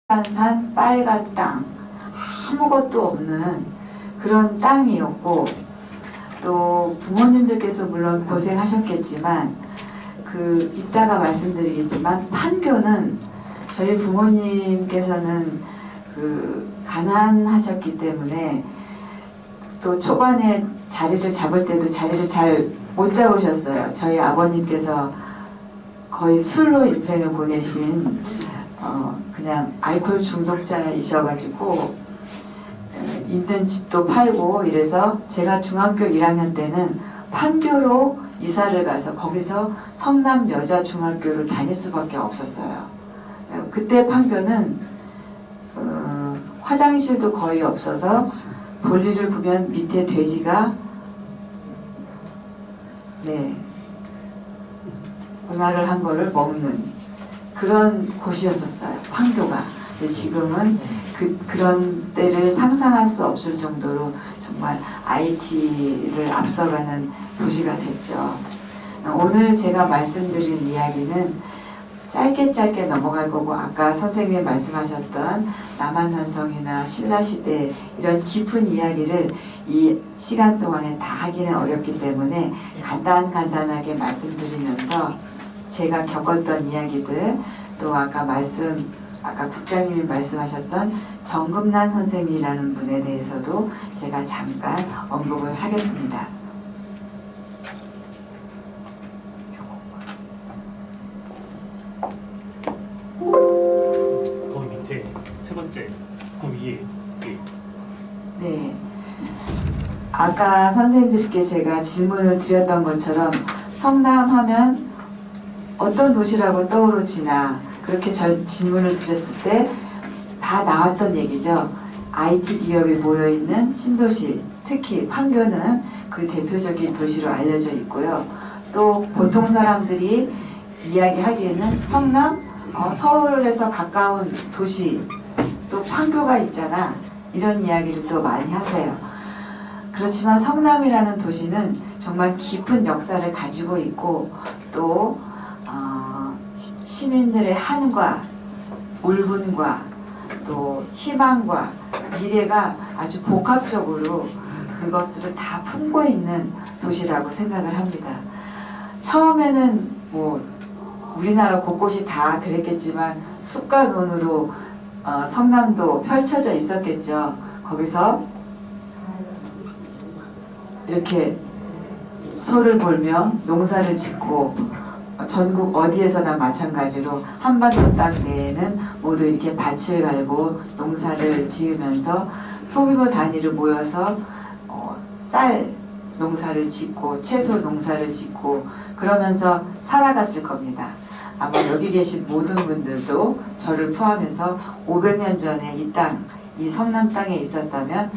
산 빨간 땅, 아무것도 없는 그런 땅이었고, 또 부모님들께서 물론 고생하셨겠지만 이따가 말씀드리겠지만 판교는 저희 부모님께서는 가난하셨기 때문에 또 초반에 자리를 잡을 때도 자리를 잘 못 잡으셨어요. 저희 아버님께서 거의 술로 인생을 보내신 그냥 알코올 중독자이셔가지고 있는 집도 팔고 이래서 제가 중학교 1학년 때는 판교로 이사를 가서 거기서 성남여자중학교를 다닐 수밖에 없었어요. 그때 판교는 화장실도 거의 없어서 볼일을 보면 밑에 돼지가 문화를 한 거를 먹는 그런 곳이었었어요. 판교가. 근데 지금은 그런 때를 상상할 수 없을 정도로 정말 IT를 앞서가는 도시가 됐죠. 오늘 제가 말씀드린 이야기는 짧게 넘어갈 거고, 아까 선생님이 말씀하셨던 남한산성이나 신라시대 이런 깊은 이야기를 이 시간 동안에 다 하기는 어렵기 때문에 간단하게 말씀드리면서 제가 겪었던 이야기들, 또 아까 국장님이 말씀하셨던 정금란 선생님이라는 분에 대해서도 제가 잠깐 언급을 하겠습니다. 거기 밑에 세 번째 그 위에. 네. 아까 선생님들께 제가 질문을 드렸던 것처럼 성남하면 어떤 도시라고 떠오르시나 그렇게 질문을 드렸을 때 다 나왔던 얘기죠. IT 기업이 모여있는 신도시, 특히 판교는 그 대표적인 도시로 알려져 있고요. 또 보통 사람들이 이야기하기에는 성남, 서울에서 가까운 도시, 또 판교가 있잖아, 이런 이야기를 또 많이 하세요. 그렇지만 성남이라는 도시는 정말 깊은 역사를 가지고 있고, 또 시민들의 한과 울분과 또 희망과 미래가 아주 복합적으로 그것들을 다 품고 있는 도시라고 생각을 합니다. 처음에는 우리나라 곳곳이 다 그랬겠지만 숲과 논으로 성남도 펼쳐져 있었겠죠. 거기서 이렇게 소를 몰며 농사를 짓고, 전국 어디에서나 마찬가지로 한반도 땅 내에는 모두 이렇게 밭을 갈고 농사를 지으면서 소규모 단위로 모여서 쌀 농사를 짓고 채소 농사를 짓고 그러면서 살아갔을 겁니다. 아마 여기 계신 모든 분들도 저를 포함해서 500년 전에 이 성남 땅에 있었다면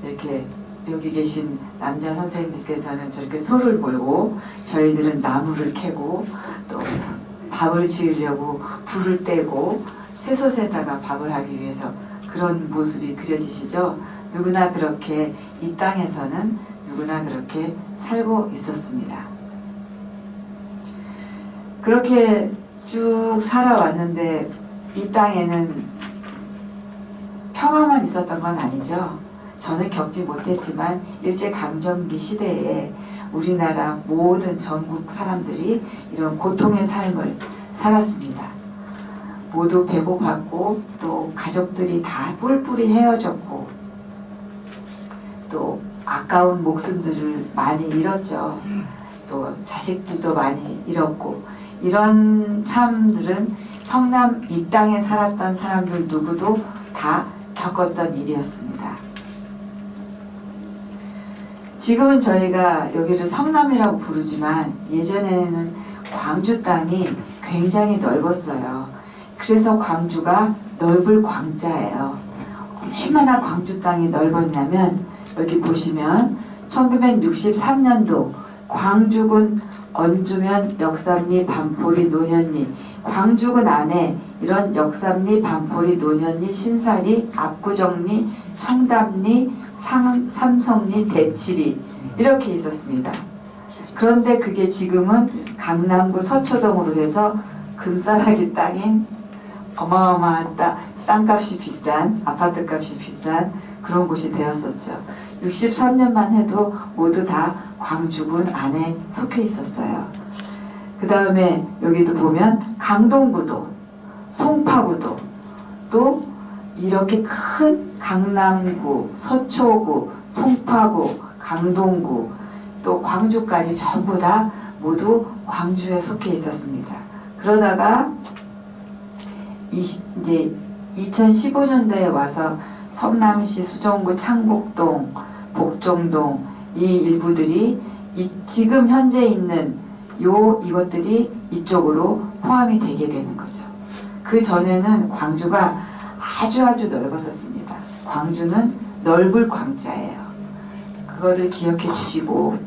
이렇게 여기 계신 남자 선생님들께서는 저렇게 소를 몰고 저희들은 나무를 캐고 또 밥을 지으려고 불을 떼고 쇠솥에다가 밥을 하기 위해서 그런 모습이 그려지시죠? 누구나 그렇게 이 땅에서는 누구나 그렇게 살고 있었습니다. 그렇게 쭉 살아왔는데 이 땅에는 평화만 있었던 건 아니죠. 저는 겪지 못했지만 일제강점기 시대에 우리나라 모든 전국 사람들이 이런 고통의 삶을 살았습니다. 모두 배고팠고 또 가족들이 다 뿔뿔이 헤어졌고 또 아까운 목숨들을 많이 잃었죠. 또 자식들도 많이 잃었고, 이런 삶들은 성남 이 땅에 살았던 사람들 누구도 다 겪었던 일이었습니다. 지금은 저희가 여기를 성남이라고 부르지만 예전에는 광주 땅이 굉장히 넓었어요. 그래서 광주가 넓을 광자예요. 얼마나 광주 땅이 넓었냐면 여기 보시면 1963년도 광주군 언주면 역삼리 반포리 노년리, 광주군 안에 이런 역삼리 반포리 노년리 신사리 압구정리 청담리 삼성리 대치리 이렇게 있었습니다. 그런데 그게 지금은 강남구 서초동으로 해서 금싸라기 땅인 어마어마한 땅값이 비싼, 아파트값이 비싼 그런 곳이 되었었죠. 63년만 해도 모두 다 광주군 안에 속해 있었어요. 그 다음에 여기도 보면 강동구도, 송파구도, 또 이렇게 큰 강남구, 서초구, 송파구, 강동구, 또 광주까지 전부 다 모두 광주에 속해 있었습니다. 그러다가 이제 2015년도에 와서 성남시 수정구 창곡동, 복정동 이 일부들이 지금 현재 있는 이것들이 이쪽으로 포함이 되게 되는 거죠. 그 전에는 광주가 아주 넓었었습니다. 광주는 넓을 광자예요. 그거를 기억해 주시고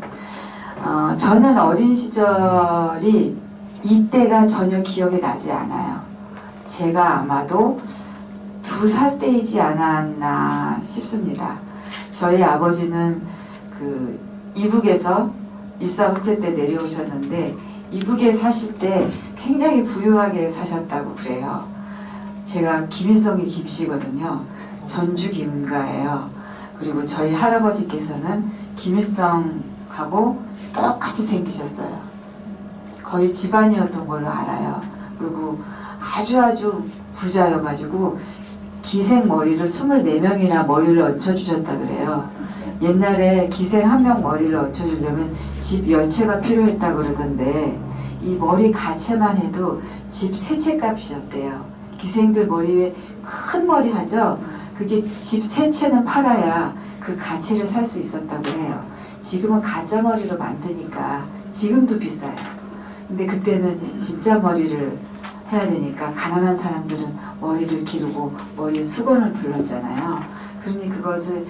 저는 어린 시절이 이때가 전혀 기억이 나지 않아요. 제가 아마도 2살 때이지 않았나 싶습니다. 저희 아버지는 그 이북에서 일사후퇴 때 내려오셨는데 이북에 사실 때 굉장히 부유하게 사셨다고 그래요. 제가 김일성이 김씨거든요. 전주 김가예요. 그리고 저희 할아버지께서는 김일성하고 똑같이 생기셨어요. 거의 집안이었던 걸로 알아요. 그리고 아주 부자여가지고 기생 머리를 24명이나 머리를 얹혀주셨다 그래요. 옛날에 기생 1명 머리를 얹혀주려면 집 10채가 필요했다 그러던데 이 머리 가채만 해도 집 3채 값이었대요. 기생들 머리에 큰 머리 하죠? 그게 집 3채는 팔아야 그 가채를 살 수 있었다고 해요. 지금은 가짜 머리로 만드니까 지금도 비싸요. 근데 그때는 진짜 머리를 해야 되니까 가난한 사람들은 머리를 기르고 머리에 수건을 둘렀잖아요. 그러니 그것을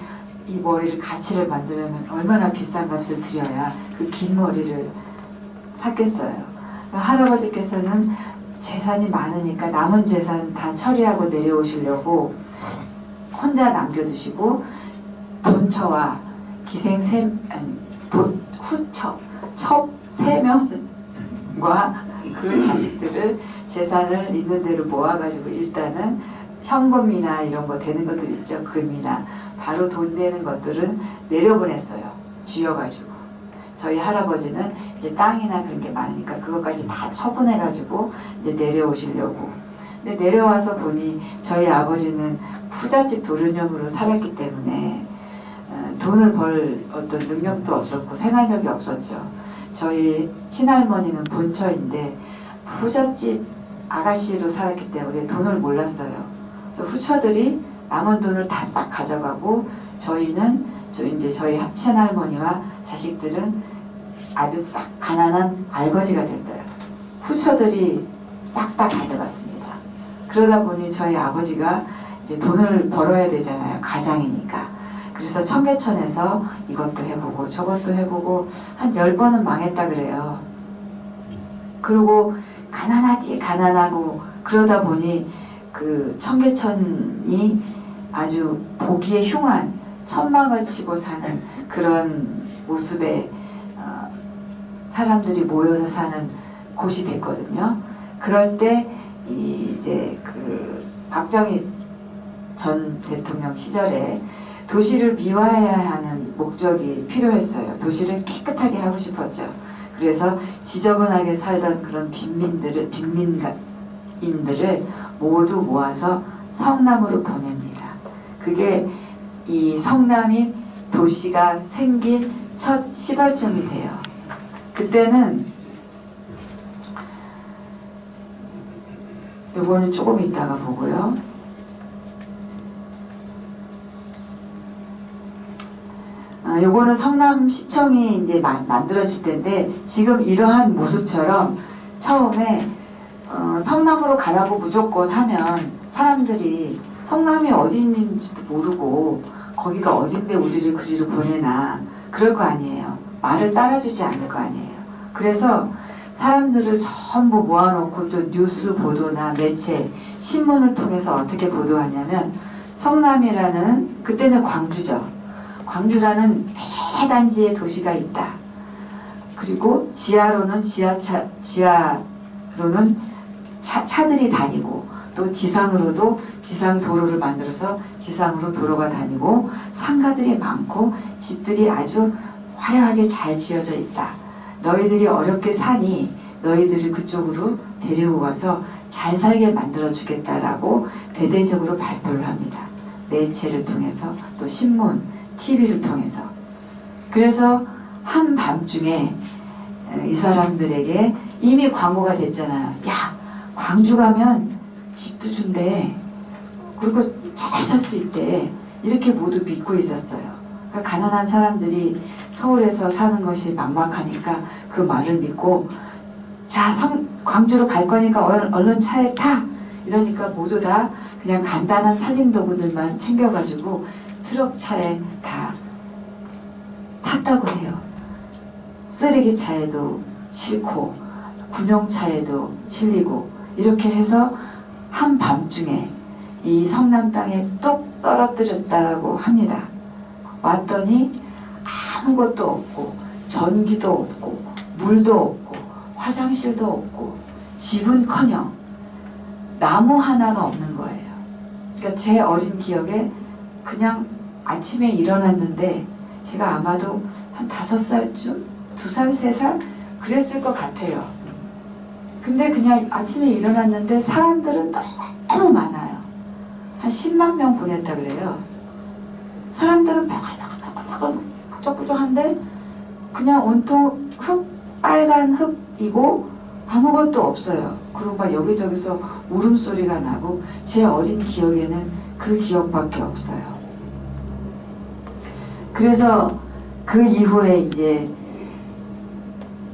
이 머리를 가치를 만들려면 얼마나 비싼 값을 들여야 그 긴 머리를 샀겠어요. 할아버지께서는 재산이 많으니까 남은 재산 다 처리하고 내려오시려고 혼자 남겨두시고 본처와 후처, 첩 3명과 그 자식들을 재산을 있는 대로 모아가지고 일단은 현금이나 이런 거 되는 것들 있죠. 금이나 바로 돈 되는 것들은 내려보냈어요. 쥐어가지고. 저희 할아버지는 이제 땅이나 그런 게 많으니까 그것까지 다 처분해가지고 이제 내려오시려고. 근데 내려와서 보니 저희 아버지는 부잣집 도련님으로 살았기 때문에 돈을 벌 어떤 능력도 없었고 생활력이 없었죠. 저희 친할머니는 본처인데 부잣집 아가씨로 살았기 때문에 돈을 몰랐어요. 그래서 후처들이 남은 돈을 다 싹 가져가고 저희는 이제 저희 친할머니와 자식들은 아주 싹 가난한 알거지가 됐어요. 후처들이 싹 다 가져갔습니다. 그러다 보니 저희 아버지가 이제 돈을 벌어야 되잖아요. 가장이니까. 그래서 청계천에서 이것도 해보고 저것도 해보고 한 10번은 망했다 그래요. 그리고 가난하고 그러다 보니 그 청계천이 아주 보기에 흉한 천막을 치고 사는 그런 모습의 사람들이 모여서 사는 곳이 됐거든요. 그럴 때 이제 그 박정희 전 대통령 시절에 도시를 미화해야 하는 목적이 필요했어요. 도시를 깨끗하게 하고 싶었죠. 그래서 지저분하게 살던 그런 빈민인들을 모두 모아서 성남으로 보냅니다. 그게 이 성남이 도시가 생긴 첫 시발점이 돼요. 그때는 요거는 조금 이따가 보고요. 요거는 성남시청이 이제 만들어질 텐데 지금 이러한 모습처럼 처음에 성남으로 가라고 무조건 하면 사람들이 성남이 어디 있는지도 모르고 거기가 어딘데 우리를 그리로 보내나 그럴 거 아니에요. 말을 따라주지 않을 거 아니에요. 그래서 사람들을 전부 모아놓고 또 뉴스 보도나 매체, 신문을 통해서 어떻게 보도하냐면 성남이라는 그때는 광주죠. 광주라는 대단지의 도시가 있다. 그리고 지하로는 차들이 다니고 또 지상으로도 지상 도로를 만들어서 지상으로 도로가 다니고 상가들이 많고 집들이 아주 화려하게 잘 지어져 있다. 너희들이 어렵게 사니 너희들을 그쪽으로 데리고 가서 잘 살게 만들어 주겠다라고 대대적으로 발표를 합니다. 매체를 통해서 또 신문, TV를 통해서. 그래서 한밤중에 이 사람들에게 이미 광고가 됐잖아요. 야, 광주 가면 집도 준대. 그리고 잘 살 수 있대. 이렇게 모두 믿고 있었어요. 그러니까 가난한 사람들이 서울에서 사는 것이 막막하니까 그 말을 믿고 자, 광주로 갈 거니까 얼른 차에 타! 이러니까 모두 다 그냥 간단한 살림도구들만 챙겨가지고 트럭차에 다 탔다고 해요. 쓰레기차에도 싣고 군용차에도 실리고 이렇게 해서 한밤중에 이 성남 땅에 뚝 떨어뜨렸다고 합니다. 왔더니 아무것도 없고 전기도 없고 물도 없고 화장실도 없고 집은커녕 나무 하나가 없는 거예요. 그러니까 제 어린 기억에 그냥 아침에 일어났는데 제가 아마도 한 5살쯤? 2살, 3살? 그랬을 것 같아요. 근데 그냥 아침에 일어났는데 사람들은 너무 많아요. 한 10만 명 보냈다 그래요. 사람들은 부쩍부쩍한데 그냥 온통 빨간 흙이고 아무것도 없어요. 그리고 막 여기저기서 울음소리가 나고 제 어린 기억에는 그 기억밖에 없어요. 그래서 그 이후에 이제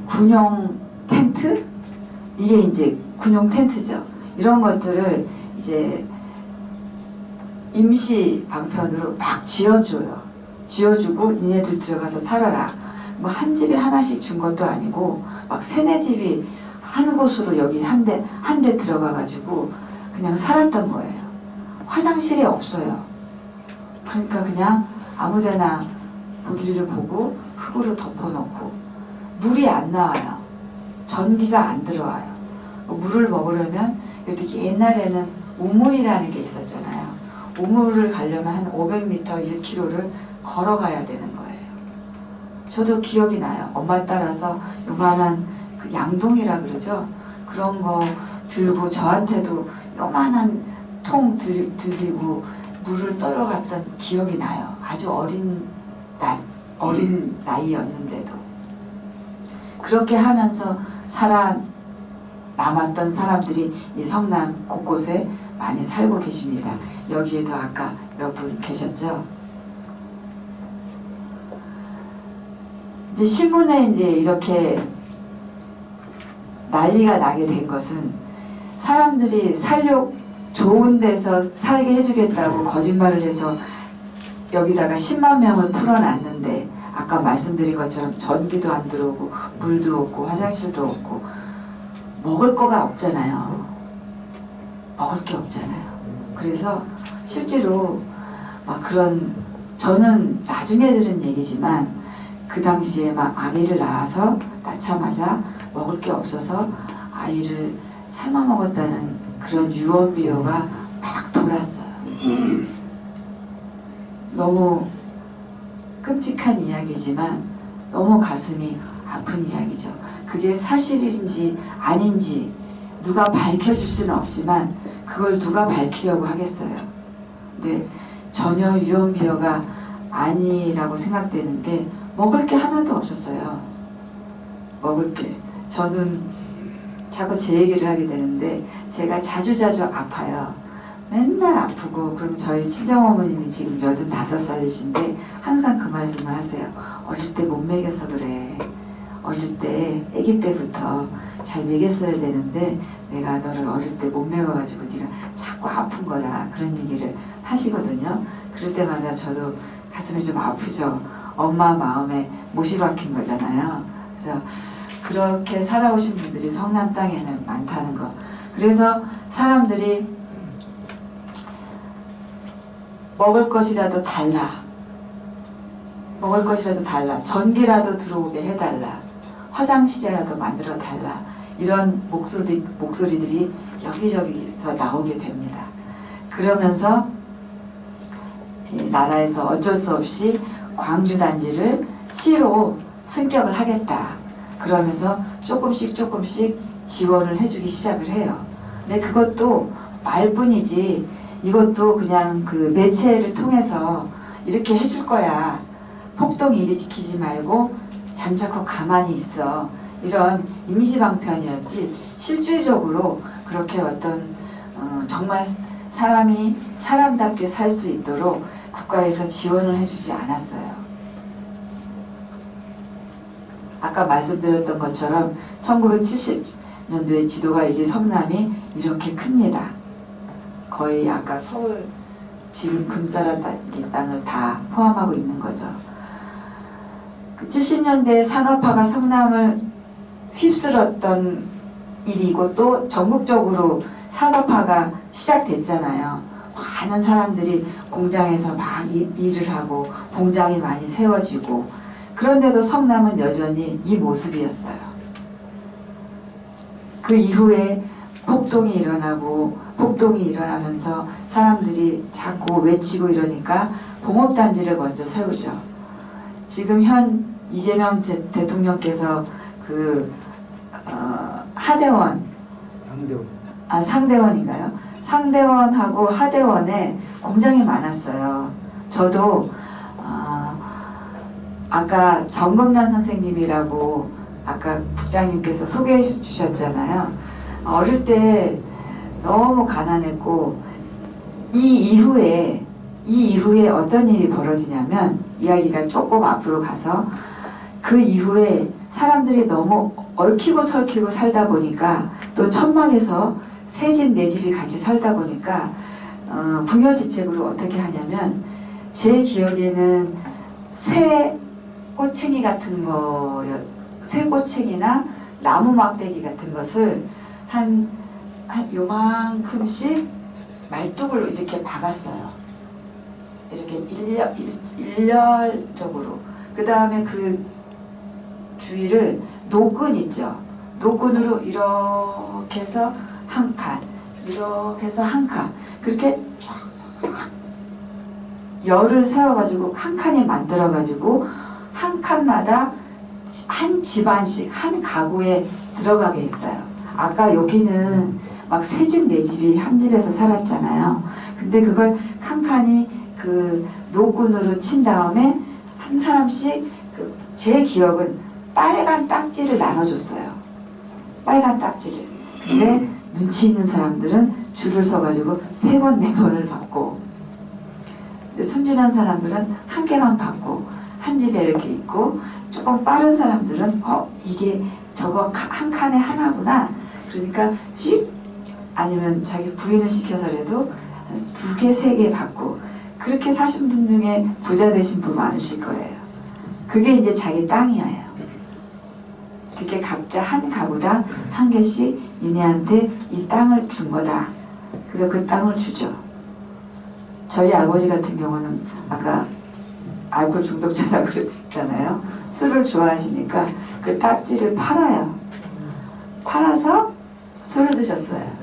군용 텐트? 이게 이제 군용 텐트죠. 이런 것들을 이제 임시 방편으로 막 지어줘요. 지어주고 니네들 들어가서 살아라. 뭐 한 집에 하나씩 준 것도 아니고 막 3-4집이 한 곳으로 여기 한 대 들어가가지고 그냥 살았던 거예요. 화장실이 없어요. 그러니까 그냥 아무데나 볼일을 보고 흙으로 덮어놓고 물이 안 나와요. 전기가 안 들어와요. 물을 먹으려면 옛날에는 우물이라는 게 있었잖아요. 우물을 가려면 한 500m, 1km를 걸어가야 되는 거예요. 저도 기억이 나요. 엄마 따라서 요만한 그 양동이라 그러죠. 그런 거 들고 저한테도 요만한 통 들리고 물을 떨어갔던 기억이 나요. 아주 어린 나이였는데도. 그렇게 하면서 살아남았던 사람들이 이 성남 곳곳에 많이 살고 계십니다. 여기에도 아까 몇 분 계셨죠? 이제 신문에 이제 이렇게 난리가 나게 된 것은 사람들이 좋은 데서 살게 해주겠다고 거짓말을 해서 여기다가 10만 명을 풀어놨는데 아까 말씀드린 것처럼 전기도 안 들어오고 물도 없고 화장실도 없고 먹을 거가 없잖아요. 먹을 게 없잖아요. 그래서 실제로 막 그런 저는 나중에 들은 얘기지만 그 당시에 막 아기를 낳자마자 먹을 게 없어서 아이를 삶아 먹었다는 그런 유언비어가 막 돌았어요. 너무 끔찍한 이야기지만 너무 가슴이 아픈 이야기죠. 그게 사실인지 아닌지 누가 밝혀줄 수는 없지만 그걸 누가 밝히려고 하겠어요. 근데 전혀 유언비어가 아니라고 생각되는 게 먹을 게 하나도 없었어요. 먹을 게. 저는 자꾸 제 얘기를 하게 되는데 제가 자주자주 아파요. 맨날 아프고 그러면 저희 친정어머님이 지금 85살이신데 항상 그 말씀을 하세요. 어릴 때 못 먹여서 그래. 어릴 때 아기 때부터 잘 먹였어야 되는데 내가 너를 어릴 때 못 먹여가지고 네가 자꾸 아픈 거다. 그런 얘기를 하시거든요. 그럴 때마다 저도 가슴이 좀 아프죠. 엄마 마음에 못이 박힌 거잖아요. 그래서 그렇게 살아오신 분들이 성남 땅에는 많다는 거. 그래서 사람들이 먹을 것이라도 달라. 먹을 것이라도 달라. 전기라도 들어오게 해달라. 화장실이라도 만들어 달라. 이런 목소리들이 여기저기서 나오게 됩니다. 그러면서 이 나라에서 어쩔 수 없이 광주 단지를 시로 승격을 하겠다. 그러면서 조금씩 지원을 해주기 시작을 해요. 근데 그것도 말뿐이지 이것도 그냥 그 매체를 통해서 이렇게 해줄 거야. 폭동이 일으키지 말고 잠자코 가만히 있어. 이런 임시방편이었지 실질적으로 그렇게 어떤 정말 사람이 사람답게 살 수 있도록 국가에서 지원을 해주지 않았어요. 아까 말씀드렸던 것처럼 1970년도에 지도가 이게 성남이 이렇게 큽니다. 거의 아까 서울 지금 금사라 땅을 다 포함하고 있는 거죠. 70년대 산업화가 성남을 휩쓸었던 일이고 또 전국적으로 산업화가 시작됐잖아요. 많은 사람들이 공장에서 막 일을 하고 공장이 많이 세워지고 그런데도 성남은 여전히 이 모습이었어요. 그 이후에 폭동이 일어나면서 사람들이 자꾸 외치고 이러니까 공업단지를 먼저 세우죠. 지금 현 이재명 대통령께서 그 하대원 상대원인가요? 상대원하고 하대원에 공장이 많았어요. 저도 아까 정금란 선생님이라고 아까 국장님께서 소개해 주셨잖아요. 어릴 때 너무 가난했고 이 이후에 어떤 일이 벌어지냐면 이야기가 조금 앞으로 가서 그 이후에 사람들이 너무 얽히고 설키고 살다 보니까 또 천막에서 새 집 내 집이 같이 살다 보니까 궁여지책으로 어떻게 하냐면 제 기억에는 쇠꼬챙이 같은 거 쇠꼬챙이나 나무 막대기 같은 것을 한 요만큼씩 말뚝을 이렇게 박았어요. 이렇게 일렬적으로. 그 다음에 그 주위를 노끈 있죠. 노끈으로 이렇게 해서 한 칸, 이렇게 해서 한 칸. 그렇게 열을 세워가지고 칸칸이 만들어가지고 한 칸마다 한 집안씩 한 가구에 들어가게 했어요. 아까 여기는 막 새 집 내 집이 한 집에서 살았잖아요. 근데 그걸 칸칸이 그 노끈으로 친 다음에 한 사람씩 제 기억은 빨간 딱지를 나눠줬어요. 빨간 딱지를. 근데 눈치 있는 사람들은 줄을 서가지고 3번, 4번을 받고 순진한 사람들은 한 개만 받고 한 집에 이렇게 있고 조금 빠른 사람들은 이게 저거 한 칸에 하나구나. 그러니까 쭉 아니면 자기 부인을 시켜서라도 2개, 3개 받고 그렇게 사신 분 중에 부자 되신 분 많으실 거예요. 그게 이제 자기 땅이에요. 그게 각자 한 가구당 한 개씩 니네한테 이 땅을 준 거다. 그래서 그 땅을 주죠. 저희 아버지 같은 경우는 아까 알코올 중독자라고 그랬잖아요. 술을 좋아하시니까 그 딱지를 팔아요. 팔아서 술을 드셨어요.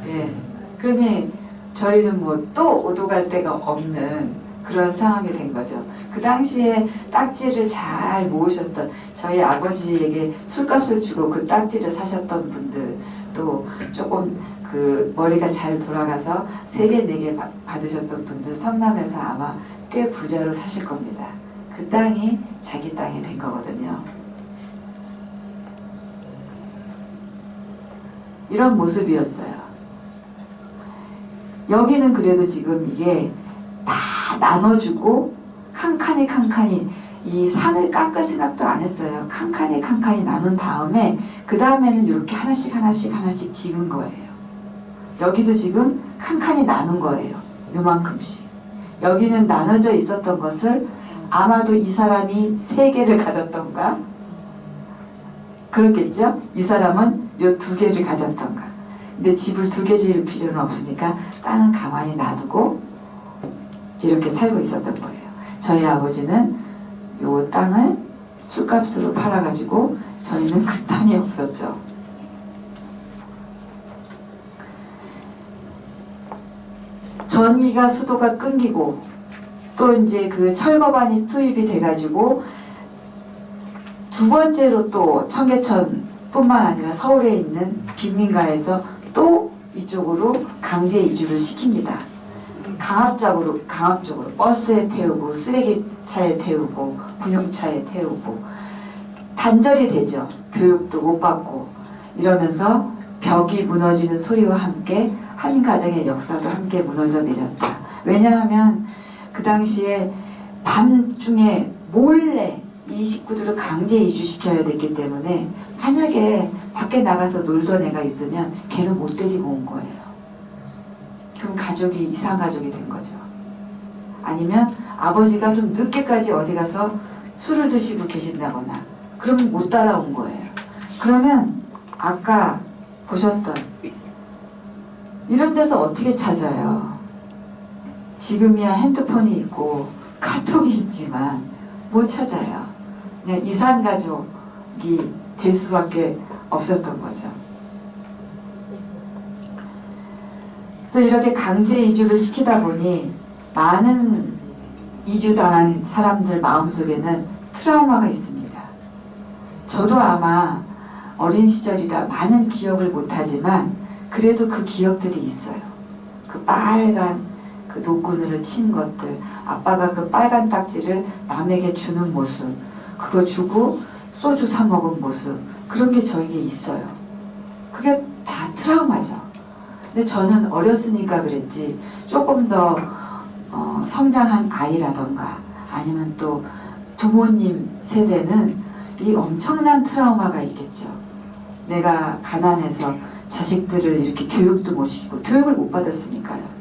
예. 그러니 저희는 뭐 또 오도 갈 데가 없는 그런 상황이 된 거죠. 그 당시에 딱지를 잘 모으셨던 저희 아버지에게 술값을 주고 그 딱지를 사셨던 분들 또 조금 그 머리가 잘 돌아가서 3개, 4개 받으셨던 분들 성남에서 아마 꽤 부자로 사실 겁니다. 그 땅이 자기 땅이 된 거거든요. 이런 모습이었어요. 여기는 그래도 지금 이게 다 나눠주고 칸칸이 이 산을 깎을 생각도 안 했어요. 칸칸이 나눈 다음에 그 다음에는 이렇게 하나씩 지은 거예요. 여기도 지금 칸칸이 나눈 거예요. 요만큼씩. 여기는 나눠져 있었던 것을 아마도 이 사람이 3개를 가졌던가 그렇겠죠? 이 사람은 요 2개를 가졌던가. 근데 집을 2개 지을 필요는 없으니까 땅은 가만히 놔두고 이렇게 살고 있었던 거예요. 저희 아버지는 요 땅을 술값으로 팔아가지고 저희는 그 땅이 없었죠. 전기가 수도가 끊기고 또 이제 그 철거반이 투입이 돼가지고 두 번째로 또 청계천뿐만 아니라 서울에 있는 빈민가에서 또 이쪽으로 강제 이주를 시킵니다. 강압적으로 버스에 태우고 쓰레기차에 태우고 군용차에 태우고 단절이 되죠. 교육도 못 받고 이러면서 벽이 무너지는 소리와 함께 한 가정의 역사도 함께 무너져 내렸다. 왜냐하면 그 당시에 밤중에 몰래 이 식구들을 강제 이주시켜야 됐기 때문에 만약에 밖에 나가서 놀던 애가 있으면 걔를 못 데리고 온 거예요. 그럼 가족이 이상 가족이 된 거죠. 아니면 아버지가 좀 늦게까지 어디 가서 술을 드시고 계신다거나 그러면 못 따라온 거예요. 그러면 아까 보셨던 이런 데서 어떻게 찾아요? 지금이야 핸드폰이 있고 카톡이 있지만 못 찾아요. 그냥 이산 가족이 될 수밖에 없었던 거죠. 그래서 이렇게 강제 이주를 시키다 보니 많은 이주당한 사람들 마음속에는 트라우마가 있습니다. 저도 아마 어린 시절이라 많은 기억을 못하지만 그래도 그 기억들이 있어요. 그 빨간 그 노끈으로 친 것들, 아빠가 그 빨간 딱지를 남에게 주는 모습, 그거 주고 소주 사 먹은 모습, 그런 게 저에게 있어요. 그게 다 트라우마죠. 근데 저는 어렸으니까 그랬지 조금 더 성장한 아이라던가 아니면 또 부모님 세대는 이 엄청난 트라우마가 있겠죠. 내가 가난해서 자식들을 이렇게 교육도 못 시키고 교육을 못 받았으니까요.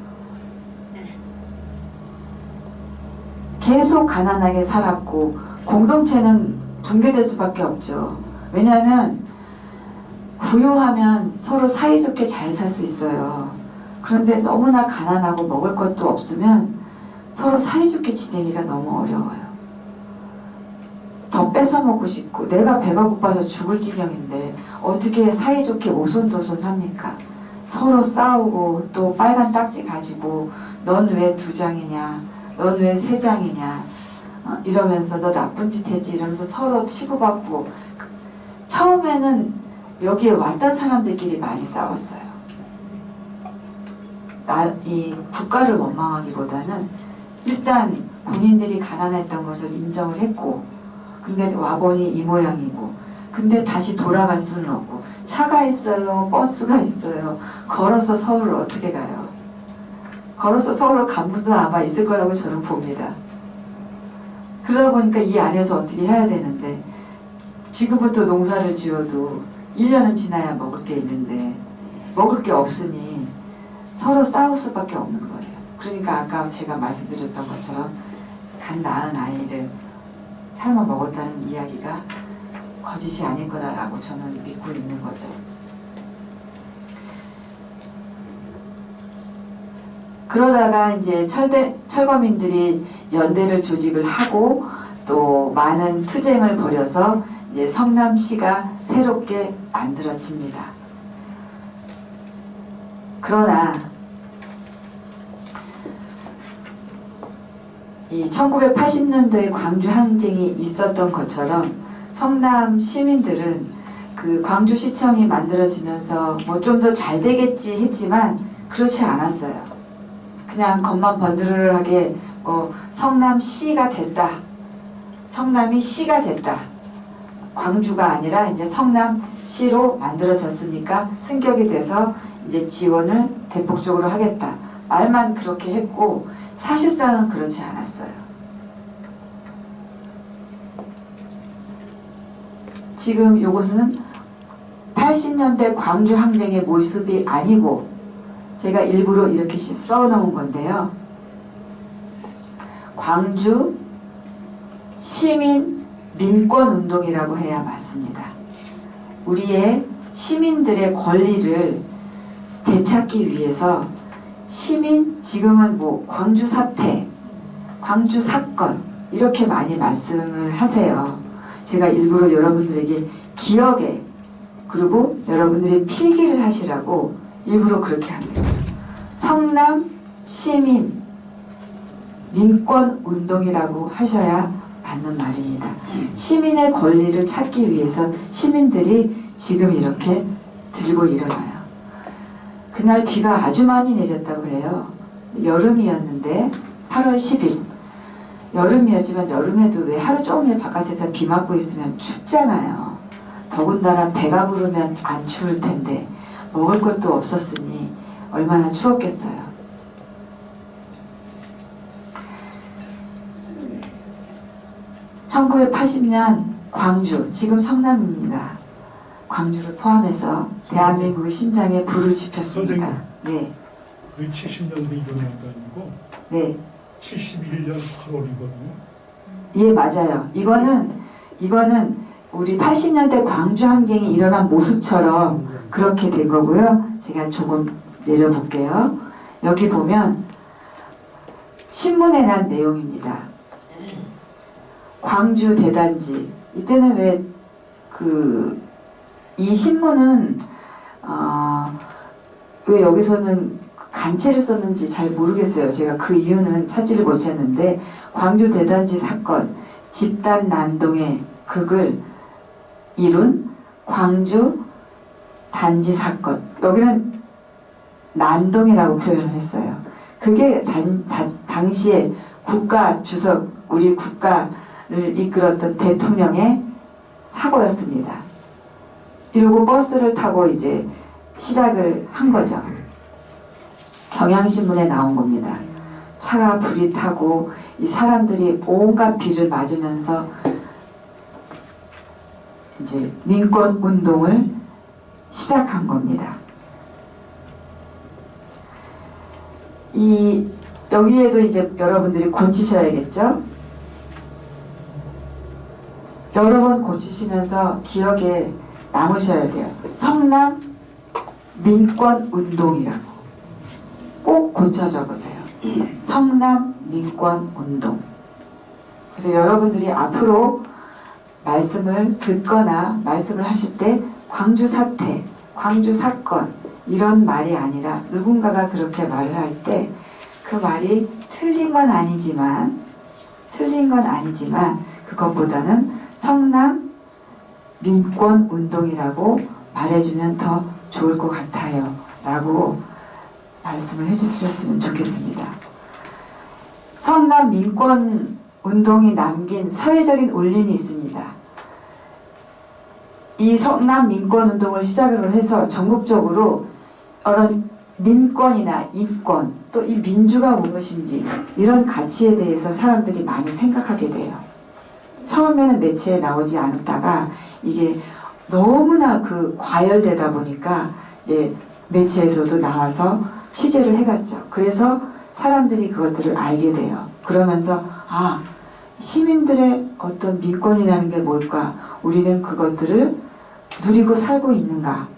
계속 가난하게 살았고 공동체는 붕괴될 수밖에 없죠. 왜냐하면 부유하면 서로 사이좋게 잘 살 수 있어요. 그런데 너무나 가난하고 먹을 것도 없으면 서로 사이좋게 지내기가 너무 어려워요. 더 뺏어 먹고 싶고 내가 배가 고파서 죽을 지경인데 어떻게 사이좋게 오손도손합니까? 서로 싸우고 또 빨간 딱지 가지고 넌 왜 2장이냐, 넌 왜 3장이냐 이러면서 너 나쁜 짓 했지 이러면서 서로 치고받고 처음에는 여기에 왔던 사람들끼리 많이 싸웠어요. 이 국가를 원망하기보다는 일단 본인들이 가난했던 것을 인정을 했고 근데 와보니 이 모양이고 근데 다시 돌아갈 수는 없고 차가 있어요, 버스가 있어요. 걸어서 서울을 어떻게 가요? 걸어서 서울을 간 분도 아마 있을 거라고 저는 봅니다. 그러다 보니까 이 안에서 어떻게 해야 되는데 지금부터 농사를 지어도 1년은 지나야 먹을 게 있는데 먹을 게 없으니 서로 싸울 수밖에 없는 거예요. 그러니까 아까 제가 말씀드렸던 것처럼 간 낳은 아이를 삶아 먹었다는 이야기가 거짓이 아닐 거다라고 저는 믿고 있는 거죠. 그러다가 이제 철거민들이 연대를 조직을 하고 또 많은 투쟁을 벌여서 이제 성남시가 새롭게 만들어집니다. 그러나 이 1980년도에 광주 항쟁이 있었던 것처럼 성남 시민들은 그 광주시청이 만들어지면서 뭐 좀 더 잘 되겠지 했지만 그렇지 않았어요. 그냥 겉만 번드르르하게 성남시가 됐다. 성남이 시가 됐다. 광주가 아니라 이제 성남시로 만들어졌으니까 승격이 돼서 이제 지원을 대폭적으로 하겠다. 말만 그렇게 했고 사실상은 그렇지 않았어요. 지금 이것은 80년대 광주 항쟁의 모습이 아니고 제가 일부러 이렇게 써놓은 건데요. 광주 시민 민권운동이라고 해야 맞습니다. 우리의 시민들의 권리를 되찾기 위해서 시민, 지금은 뭐 광주 사태, 광주 사건 이렇게 많이 말씀을 하세요. 제가 일부러 여러분들에게 기억에 그리고 여러분들이 필기를 하시라고 일부러 그렇게 합니다. 성남 시민 민권 운동이라고 하셔야 맞는 말입니다. 시민의 권리를 찾기 위해서 시민들이 지금 이렇게 들고 일어나요. 그날 비가 아주 많이 내렸다고 해요. 여름이었는데 8월 10일 여름이었지만 여름에도 왜 하루 종일 바깥에서 비 맞고 있으면 춥잖아요. 더군다나 배가 부르면 안 추울 텐데 먹을 것도 없었으니 얼마나 추웠겠어요. (1980년) 광주, 지금 성남입니다. 광주를 포함해서 대한민국의 심장에 불을 지폈습니다. 선생님. 네. 그 70년대 일어난 게 아니고 네. 71년 8월이거든요. 예, 맞아요. 이거는 우리 80년대 광주 항쟁이 일어난 모습처럼 그렇게 된 거고요. 제가 조금 내려볼게요. 여기 보면 신문에 난 내용입니다. 광주 대단지. 이때는 왜 이 신문은 왜 여기서는 간체를 썼는지 잘 모르겠어요. 제가 그 이유는 찾지를 못했는데 광주 대단지 사건, 집단 난동의 극을 이룬 광주 단지 사건. 여기는 난동이라고 표현을 했어요. 그게 당시에 국가 주석, 우리 국가를 이끌었던 대통령의 사고였습니다. 이러고 버스를 타고 이제 시작을 한 거죠. 경향신문에 나온 겁니다. 차가 불이 타고 이 사람들이 온갖 비를 맞으면서 이제 민권 운동을 시작한 겁니다. 여기에도 이제 여러분들이 고치셔야겠죠? 여러 번 고치시면서 기억에 남으셔야 돼요. 성남 민권 운동이라고 꼭 고쳐 적으세요. 성남 민권 운동. 그래서 여러분들이 앞으로 말씀을 듣거나 말씀을 하실 때 광주 사태, 광주 사건 이런 말이 아니라 누군가가 그렇게 말을 할 때 그 말이 틀린 건 아니지만 그것보다는 성남 민권 운동이라고 말해주면 더 좋을 것 같아요 라고 말씀을 해주셨으면 좋겠습니다. 성남 민권 운동이 남긴 사회적인 울림이 있습니다. 이 성남 민권 운동을 시작으로 해서 전국적으로 이런 민권이나 인권 또 이 민주가 무엇인지 이런 가치에 대해서 사람들이 많이 생각하게 돼요. 처음에는 매체에 나오지 않았다가 이게 너무나 과열되다 보니까 매체에서도 나와서 취재를 해갔죠. 그래서 사람들이 그것들을 알게 돼요. 그러면서 시민들의 어떤 민권이라는 게 뭘까? 우리는 그것들을 누리고 살고 있는가?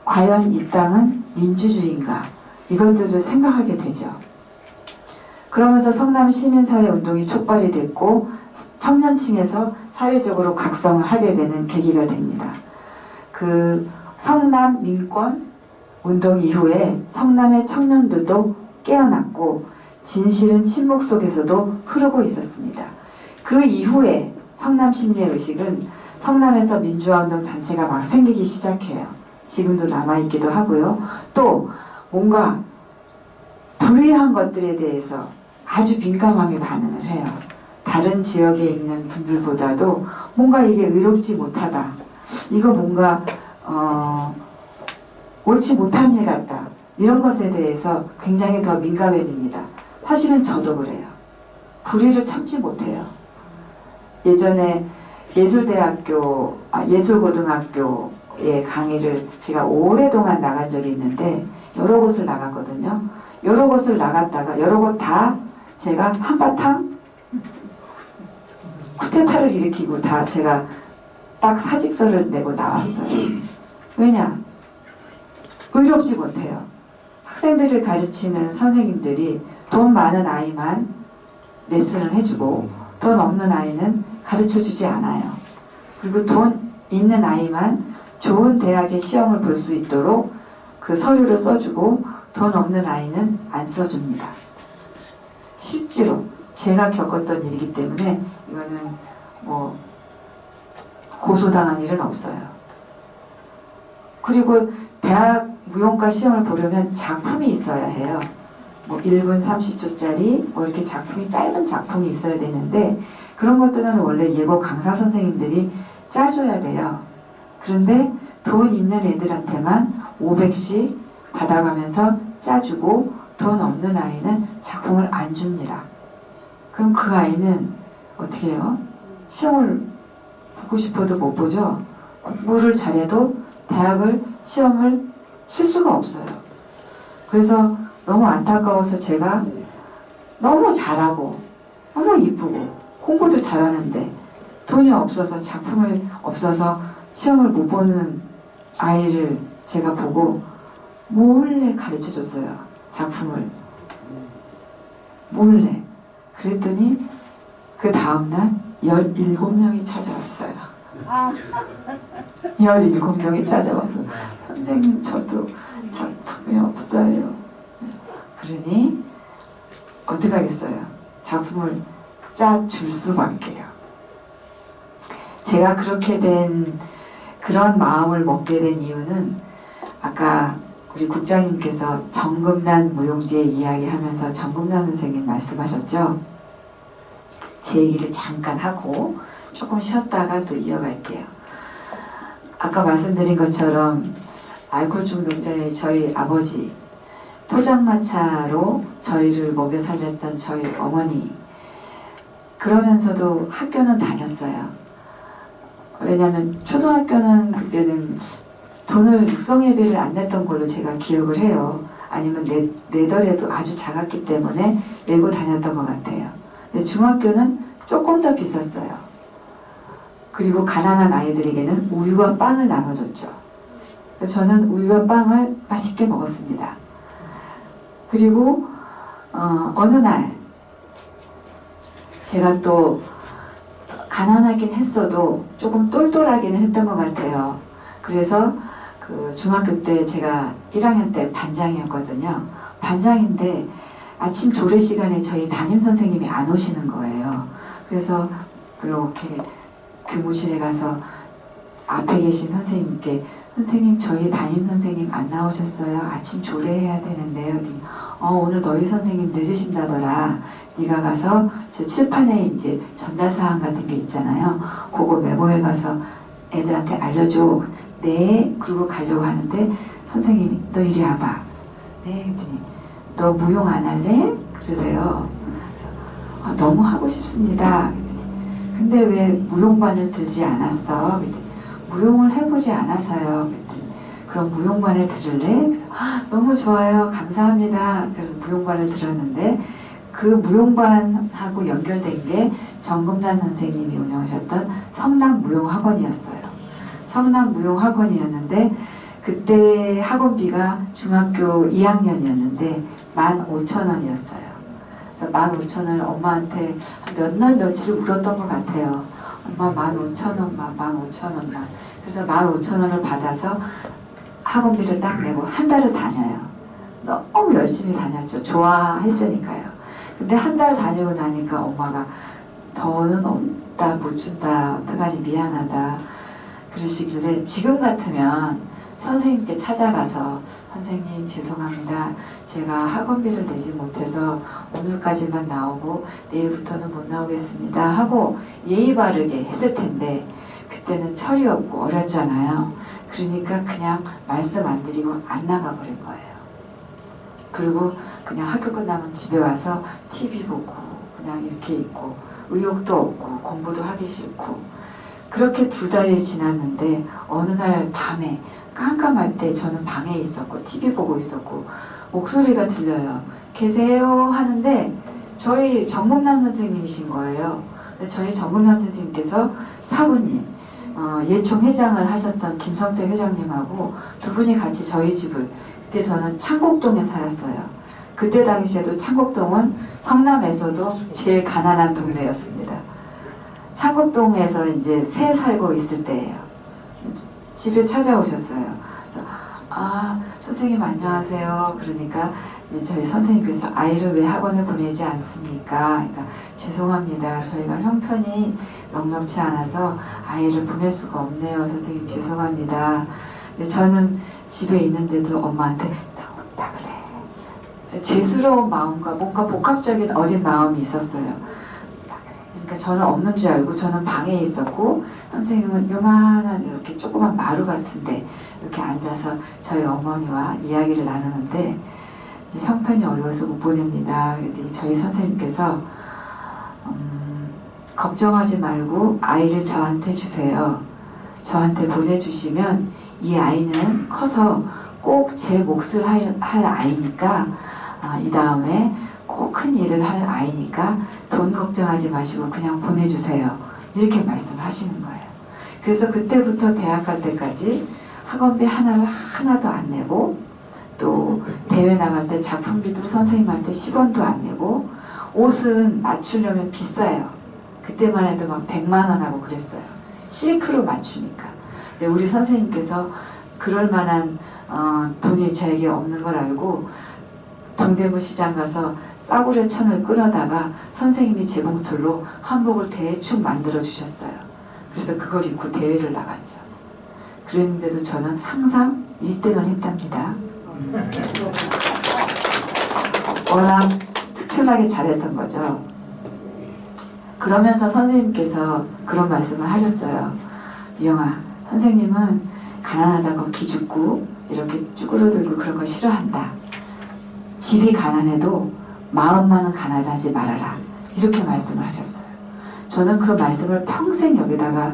과연 이 땅은 민주주의인가? 이것들을 생각하게 되죠. 그러면서 성남 시민사회 운동이 촉발이 됐고 청년층에서 사회적으로 각성을 하게 되는 계기가 됩니다. 성남 민권 운동 이후에 성남의 청년들도 깨어났고 진실은 침묵 속에서도 흐르고 있었습니다. 그 이후에 성남 시민의 의식은 성남에서 민주화운동 단체가 막 생기기 시작해요. 지금도 남아있기도 하고요. 또 뭔가 불의한 것들에 대해서 아주 민감하게 반응을 해요. 다른 지역에 있는 분들보다도 뭔가 이게 의롭지 못하다. 이거 뭔가 옳지 못한 일 같다. 이런 것에 대해서 굉장히 더 민감해집니다. 사실은 저도 그래요. 불의를 참지 못해요. 예전에 예술고등학교의 강의를 제가 오랫동안 나간 적이 있는데 여러 곳을 나갔거든요. 여러 곳을 나갔다가 여러 곳 다 제가 한바탕 쿠데타를 일으키고 다 제가 딱 사직서를 내고 나왔어요. 왜냐? 의롭지 못해요. 학생들을 가르치는 선생님들이 돈 많은 아이만 레슨을 해주고 돈 없는 아이는 가르쳐주지 않아요. 그리고 돈 있는 아이만 좋은 대학의 시험을 볼 수 있도록 그 서류를 써주고 돈 없는 아이는 안 써줍니다. 실제로 제가 겪었던 일이기 때문에 이거는 뭐 고소당한 일은 없어요. 그리고 대학 무용과 시험을 보려면 작품이 있어야 해요. 뭐 1분 30초짜리 뭐 이렇게 작품이 짧은 작품이 있어야 되는데 그런 것들은 원래 예고 강사 선생님들이 짜줘야 돼요. 그런데 돈 있는 애들한테만 500씩 받아가면서 짜주고 돈 없는 아이는 작품을 안 줍니다. 그럼 그 아이는 어떻게 해요? 시험을 보고 싶어도 못 보죠. 공부를 잘해도 대학을 시험을 칠 수가 없어요. 그래서 너무 안타까워서 제가 너무 잘하고 너무 이쁘고 공부도 잘하는데 돈이 없어서 작품을 없어서 시험을 못 보는 아이를 제가 보고 몰래 가르쳐줬어요. 작품을 몰래. 그랬더니 그 다음날 17명이 찾아왔어요. 17명이 찾아와서 선생님 저도 작품이 없어요. 그러니 어떻게 하겠어요? 작품을 짜줄 수밖에요. 제가 그렇게 된 그런 마음을 먹게 된 이유는 아까 우리 국장님께서 정금난 무용지의 이야기하면서 정금난 선생님 말씀하셨죠? 제 얘기를 잠깐 하고 조금 쉬었다가 또 이어갈게요. 아까 말씀드린 것처럼 알코올 중독자의 저희 아버지, 포장마차로 저희를 먹여 살렸던 저희 어머니, 그러면서도 학교는 다녔어요. 왜냐하면 초등학교는 그때는 돈을 육성회비를 안 냈던 걸로 제가 기억을 해요. 아니면 내더라도 아주 작았기 때문에 내고 다녔던 것 같아요. 근데 중학교는 조금 더 비쌌어요. 그리고 가난한 아이들에게는 우유와 빵을 나눠줬죠. 그래서 저는 우유와 빵을 맛있게 먹었습니다. 그리고 어느 날 제가 또 가난하긴 했어도 조금 똘똘하기는 했던 것 같아요. 그래서 그 중학교 때 제가 1학년 때 반장이었거든요. 반장인데 아침 조례 시간에 저희 담임 선생님이 안 오시는 거예요. 그래서 이렇게 교무실에 가서 앞에 계신 선생님께 선생님 저희 담임 선생님 안 나오셨어요. 아침 조례해야 되는데요. 오늘 너희 선생님 늦으신다더라. 네가 가서 저 칠판에 이제 전달사항 같은 게 있잖아요. 그거 메모해 가서 애들한테 알려줘. 네. 그러고 가려고 하는데 선생님이 너 이리 와봐. 네. 그랬더니 너 무용 안 할래? 그러세요. 너무 하고 싶습니다. 근데 왜 무용반을 들지 않았어? 무용을 해보지 않아서요. 그럼 무용반을 들을래? 그래서, 너무 좋아요. 감사합니다. 그래서 무용반을 들었는데 그 무용반하고 연결된 게 정금단 선생님이 운영하셨던 성남무용학원이었어요. 성남무용학원이었는데 그때 학원비가 중학교 2학년이었는데 15,000원이었어요. 그래서 15,000원을 엄마한테 몇 날 며칠을 울었던 것 같아요. 엄마 15,000원, 15,000원. 그래서 15,000원을 받아서 학원비를 딱 내고 한 달을 다녀요. 너무 열심히 다녔죠. 좋아했으니까요. 근데 한 달 다니고 나니까 엄마가 더는 없다, 못 준다, 어떡하니 미안하다 그러시길래 지금 같으면 선생님께 찾아가서 선생님 죄송합니다. 제가 학원비를 내지 못해서 오늘까지만 나오고 내일부터는 못 나오겠습니다 하고 예의 바르게 했을 텐데 그때는 철이 없고 어렸잖아요. 그러니까 그냥 말씀 안 드리고 안 나가버린 거예요. 그리고 그냥 학교 끝나면 집에 와서 TV 보고 그냥 이렇게 있고 의욕도 없고 공부도 하기 싫고 그렇게 2달이 지났는데 어느 날 밤에 깜깜할 때 저는 방에 있었고 TV 보고 있었고 목소리가 들려요. 계세요? 하는데 저희 정금남 선생님이신 거예요. 저희 정금남 선생님께서 사부님 예총 회장을 하셨던 김성태 회장님하고 두 분이 같이 저희 집을 그때 저는 창곡동에 살았어요. 그때 당시에도 창곡동은 성남에서도 제일 가난한 동네였습니다. 창곡동에서 이제 새 살고 있을 때예요. 집에 찾아오셨어요. 그래서 선생님 안녕하세요. 그러니까 저희 선생님께서 아이를 왜 학원에 보내지 않습니까? 그러니까 죄송합니다. 저희가 형편이 넉넉치 않아서 아이를 보낼 수가 없네요. 선생님 죄송합니다. 근데 저는 집에 있는데도 엄마한테 나 그래. 죄스러운 마음과 뭔가 복합적인 어린 마음이 있었어요. 그러니까 저는 없는 줄 알고 저는 방에 있었고 선생님은 요만한 이렇게 조그만 마루 같은데 이렇게 앉아서 저희 어머니와 이야기를 나누는데 이제 형편이 어려워서 못 보냅니다. 그랬더니 저희 선생님께서 걱정하지 말고 아이를 저한테 주세요. 저한테 보내주시면 이 아이는 커서 꼭 제 몫을 할 아이니까 이 다음에 꼭 큰 일을 할 아이니까 돈 걱정하지 마시고 그냥 보내주세요. 이렇게 말씀하시는 거예요. 그래서 그때부터 대학 갈 때까지 학원비 하나도 안 내고 또 대회 나갈 때 작품비도 선생님한테 10원도 안 내고 옷은 맞추려면 비싸요. 그때만 해도 막 100만 원 하고 그랬어요. 실크로 맞추니까. 근데 우리 선생님께서 그럴 만한 돈이 저에게 없는 걸 알고 동대문 시장 가서 싸구려 천을 끌어다가 선생님이 제 봉투로 한복을 대충 만들어 주셨어요. 그래서 그걸 입고 대회를 나갔죠. 그랬는데도 저는 항상 1등을 했답니다. 워낙 특출나게 잘했던 거죠. 그러면서 선생님께서 그런 말씀을 하셨어요. 미영아, 선생님은 가난하다고 기죽고 이렇게 쭈그러들고 그런 거 싫어한다. 집이 가난해도 마음만은 가난하지 말아라. 이렇게 말씀을 하셨어요. 저는 그 말씀을 평생 여기다가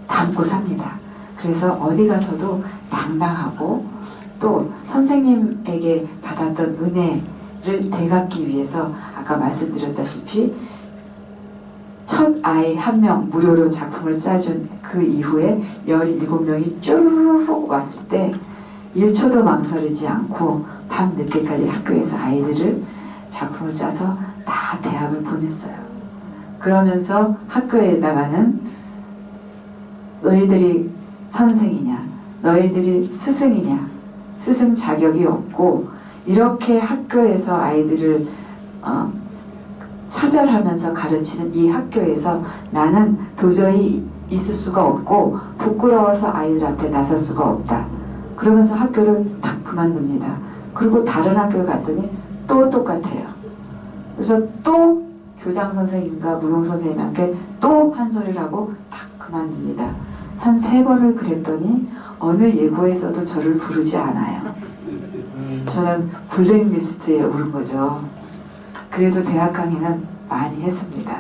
담고 삽니다. 그래서 어디 가서도 당당하고 또 선생님에게 받았던 은혜를 되갚기 위해서 아까 말씀드렸다시피 첫 아이 1명 무료로 작품을 짜준 그 이후에 17명이 쭈르륵 왔을 때 1초도 망설이지 않고 밤 늦게까지 학교에서 아이들을 작품을 짜서 다 대학을 보냈어요. 그러면서 학교에다가는 너희들이 선생이냐, 너희들이 스승이냐, 스승 자격이 없고 이렇게 학교에서 아이들을 차별하면서 가르치는 이 학교에서 나는 도저히 있을 수가 없고 부끄러워서 아이들 앞에 나설 수가 없다. 그러면서 학교를 탁 그만둡니다. 그리고 다른 학교를 갔더니 또 똑같아요. 그래서 또 교장 선생님과 무용 선생님한테 또 한 소리를 하고 탁 그만둡니다. 한 3번을 그랬더니 어느 예고에서도 저를 부르지 않아요. 저는 블랙리스트에 오른 거죠. 그래도 대학 강의는 많이 했습니다.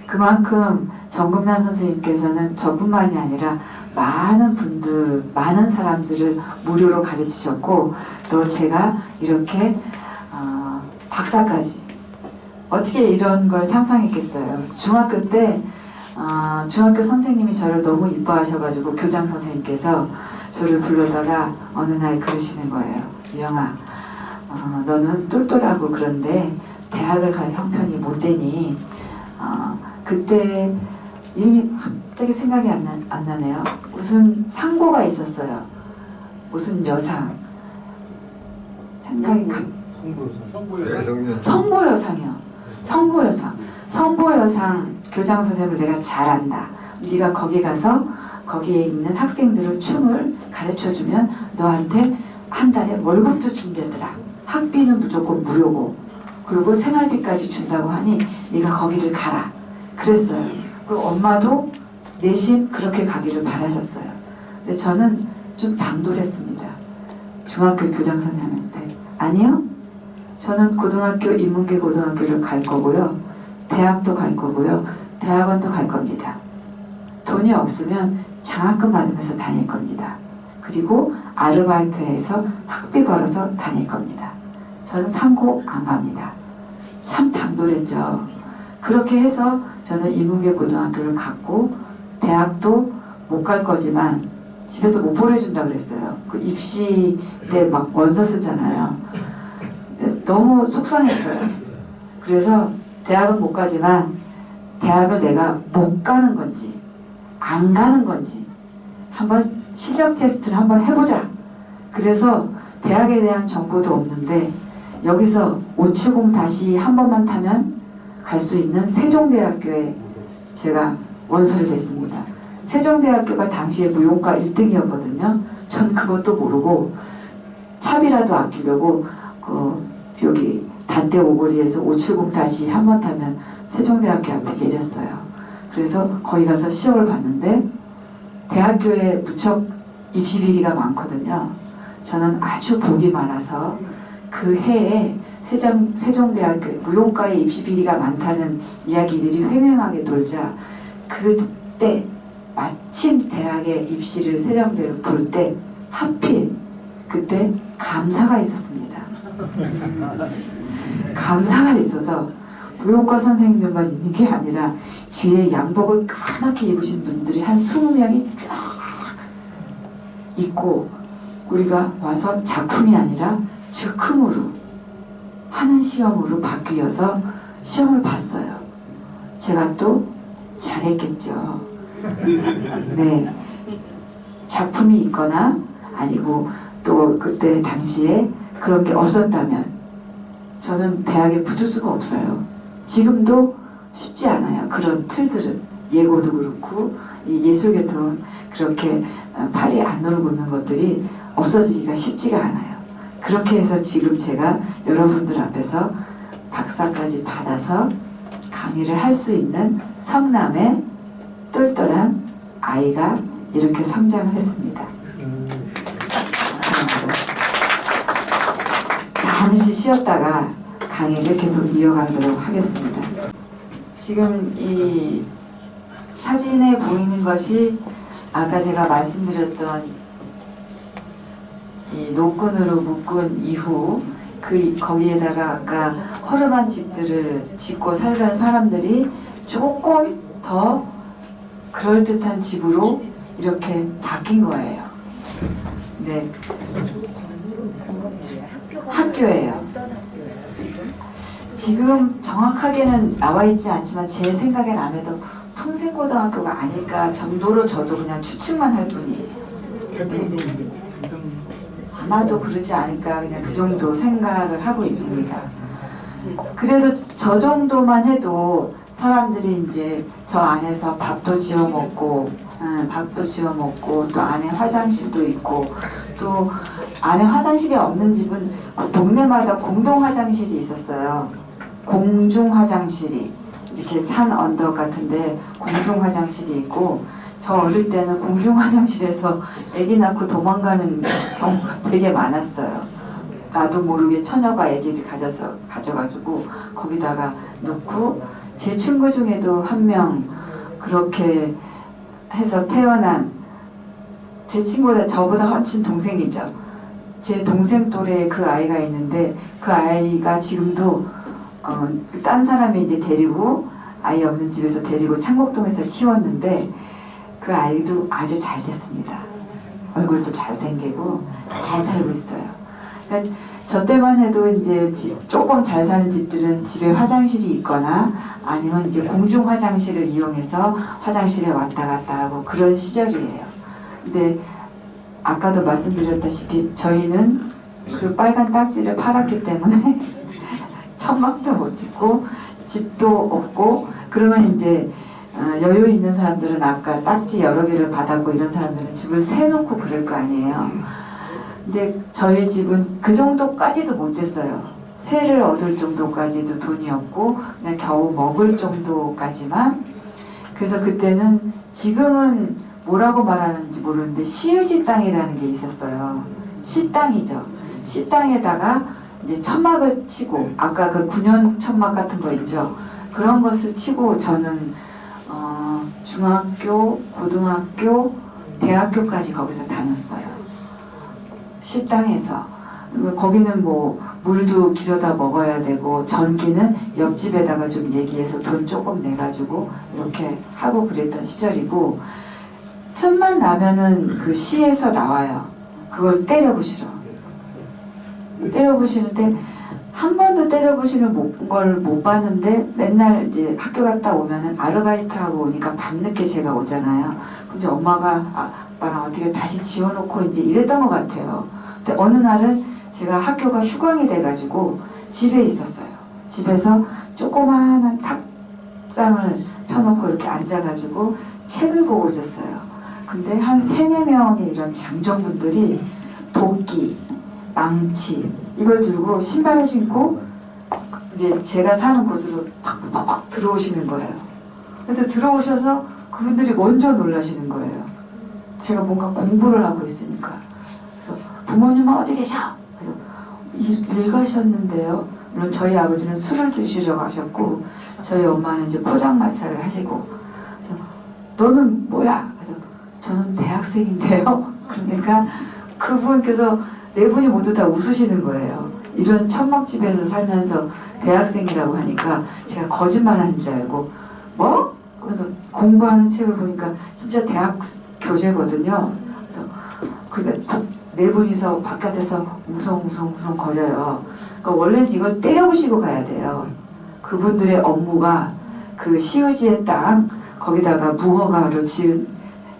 그만큼 정금란 선생님께서는 저뿐만이 아니라 많은 분들, 많은 사람들을 무료로 가르치셨고 또 제가 이렇게 박사까지 어떻게 이런 걸 상상했겠어요. 중학교 때 중학교 선생님이 저를 너무 이뻐하셔가지고 교장 선생님께서 저를 불러다가 어느 날 그러시는 거예요. 미영아, 너는 똘똘하고 그런데 대학을 갈 형편이 못 되니 그때 이름이 갑자기 생각이 안 나네요. 무슨 상고가 있었어요. 무슨 여상 생각이 성보여상이요. 성보여상 교장 선생님을 내가 잘 안다. 네가 거기 가서 거기에 있는 학생들을 춤을 가르쳐주면 너한테 한 달에 월급도 준대더라. 학비는 무조건 무료고 그리고 생활비까지 준다고 하니 네가 거기를 가라. 그랬어요. 그리고 엄마도 내심 그렇게 가기를 바라셨어요. 근데 저는 좀 당돌했습니다. 중학교 교장 선생님한테 아니요. 저는 고등학교 인문계 고등학교를 갈 거고요. 대학도 갈 거고요. 대학원도 갈 겁니다. 돈이 없으면 장학금 받으면서 다닐 겁니다. 그리고 아르바이트해서 학비 벌어서 다닐 겁니다. 저는 상고 안 갑니다. 참 당돌했죠. 그렇게 해서 저는 인문계 고등학교를 갔고 대학도 못 갈 거지만 집에서 못 보내준다 그랬어요. 그 입시 때 막 원서 쓰잖아요. 너무 속상했어요. 그래서 대학은 못 가지만 대학을 내가 못 가는 건지 안 가는 건지 한번 실력 테스트를 한번 해보자. 그래서 대학에 대한 정보도 없는데 여기서 570 다시 한 번만 타면 갈 수 있는 세종대학교에 제가 원서를 냈습니다. 세종대학교가 당시에 무용과 1등이었거든요. 전 그것도 모르고 차비라도 아끼려고 여기 단대 오거리에서 570 다시 한 번 타면 세종대학교 앞에 내렸어요. 그래서 거기 가서 시험을 봤는데 대학교에 무척 입시 비리가 많거든요. 저는 아주 복이 많아서 그 해에 세종대학교 무용과에 입시 비리가 많다는 이야기들이 횡행하게 돌자 그때 마침 대학에 입시를 세종대를 볼 때 하필 그때 감사가 있었습니다. 감사가 있어서 무용과 선생님들만 있는 게 아니라 뒤에 양복을 까맣게 입으신 분들이 한 20명이 쫙 있고 우리가 와서 작품이 아니라 즉흥으로 하는 시험으로 바뀌어서 시험을 봤어요. 제가 또 잘했겠죠. 네, 작품이 있거나 아니고 또 그때 당시에 그런 게 없었다면 저는 대학에 붙을 수가 없어요. 지금도 쉽지 않아요. 그런 틀들은 예고도 그렇고 이 예술계통은 그렇게 팔이 안 놀고 있는 것들이 없어지기가 쉽지가 않아요. 그렇게 해서 지금 제가 여러분들 앞에서 박사까지 받아서 강의를 할 수 있는 성남의 똘똘한 아이가 이렇게 성장을 했습니다. 감사합니다. 잠시 쉬었다가 강의를 계속 이어가도록 하겠습니다. 지금 이 사진에 보이는 것이 아까 제가 말씀드렸던 이 노끈으로 묶은 이후 거기에다가 아까 허름한 집들을 짓고 살던 사람들이 조금 더 그럴듯한 집으로 이렇게 바뀐 거예요. 네. 학교예요. 지금 정확하게는 나와 있지 않지만 제 생각엔 아무래도 풍생고등학교가 아닐까 정도로 저도 그냥 추측만 할 뿐이에요. 네. 아마도 그러지 않을까 그냥 그 정도 생각을 하고 있습니다. 그래도 저 정도만 해도 사람들이 이제 저 안에서 밥도 지어 먹고 또 안에 화장실도 있고 또 안에 화장실이 없는 집은 동네마다 공동 화장실이 있었어요. 공중 화장실이 이렇게 산 언덕 같은데 공중 화장실이 있고 저 어릴 때는 공중 화장실에서 아기 낳고 도망가는 경우가 되게 많았어요. 나도 모르게 처녀가 아기를 가져가지고 거기다가 놓고 제 친구 중에도 한 명 그렇게 해서 태어난 제 친구보다 저보다 훨씬 동생이죠. 제 동생 또래의 그 아이가 있는데 그 아이가 지금도 딴 사람이 이제 데리고 아이 없는 집에서 데리고 창곡동에서 키웠는데 그 아이도 아주 잘 됐습니다. 얼굴도 잘생기고 잘 살고 있어요. 그러니까 저 때만 해도 이제 조금 잘 사는 집들은 집에 화장실이 있거나 아니면 이제 공중 화장실을 이용해서 화장실에 왔다 갔다 하고 그런 시절이에요. 근데 아까도 말씀드렸다시피 저희는 그 빨간 딱지를 팔았기 때문에 천막도 못 짓고 집도 없고 그러면 이제 여유 있는 사람들은 아까 딱지 여러 개를 받았고 이런 사람들은 집을 세놓고 그럴 거 아니에요. 근데 저희 집은 그 정도까지도 못했어요. 세를 얻을 정도까지도 돈이 없고 그냥 겨우 먹을 정도까지만. 그래서 그때는 지금은 뭐라고 말하는지 모르는데 시유지 땅이라는 게 있었어요. 시땅이죠. 시땅에다가 이제 천막을 치고 아까 그 9년 천막 같은 거 있죠. 그런 것을 치고 저는 중학교, 고등학교, 대학교까지 거기서 다녔어요. 식당에서. 거기는 뭐 물도 길어다 먹어야 되고 전기는 옆집에다가 좀 얘기해서 돈 조금 내가지고 이렇게 하고 그랬던 시절이고 틈만 나면은 그 시에서 나와요. 그걸 때려부시러. 때려부시는데 한 번도 때려부시는 걸 못 봤는데 맨날 이제 학교 갔다 오면은 아르바이트하고 오니까 밤늦게 제가 오잖아요. 근데 엄마가 아빠랑 어떻게 다시 지어놓고 이제 이랬던 것 같아요. 근데 어느 날은 제가 학교가 휴강이 돼가지고 집에 있었어요. 집에서 조그마한 탁상을 펴놓고 이렇게 앉아가지고 책을 보고 있었어요. 근데 한 3~4명의 이런 장정분들이 도끼, 망치 이걸 들고 신발을 신고 이제 제가 사는 곳으로 팍팍팍 들어오시는 거예요. 근데 들어오셔서 그분들이 먼저 놀라시는 거예요. 제가 뭔가 공부를 하고 있으니까. 그래서 부모님은 어디 계셔? 그래서 일 가셨는데요. 물론 저희 아버지는 술을 드시러 가셨고 저희 엄마는 이제 포장마차를 하시고 그래서 너는 뭐야? 그래서 저는 대학생인데요. 그러니까 그분께서 네 분이 모두 다 웃으시는 거예요. 이런 천막집에서 살면서 대학생이라고 하니까 제가 거짓말하는 줄 알고 뭐? 그래서 공부하는 책을 보니까 진짜 대학 교재거든요. 그래서 그러니까 네 분이서 바깥에서 우성우성 거려요. 그러니까 원래는 이걸 때려부시고 가야 돼요. 그분들의 업무가 그 시우지의 땅 거기다가 무허가로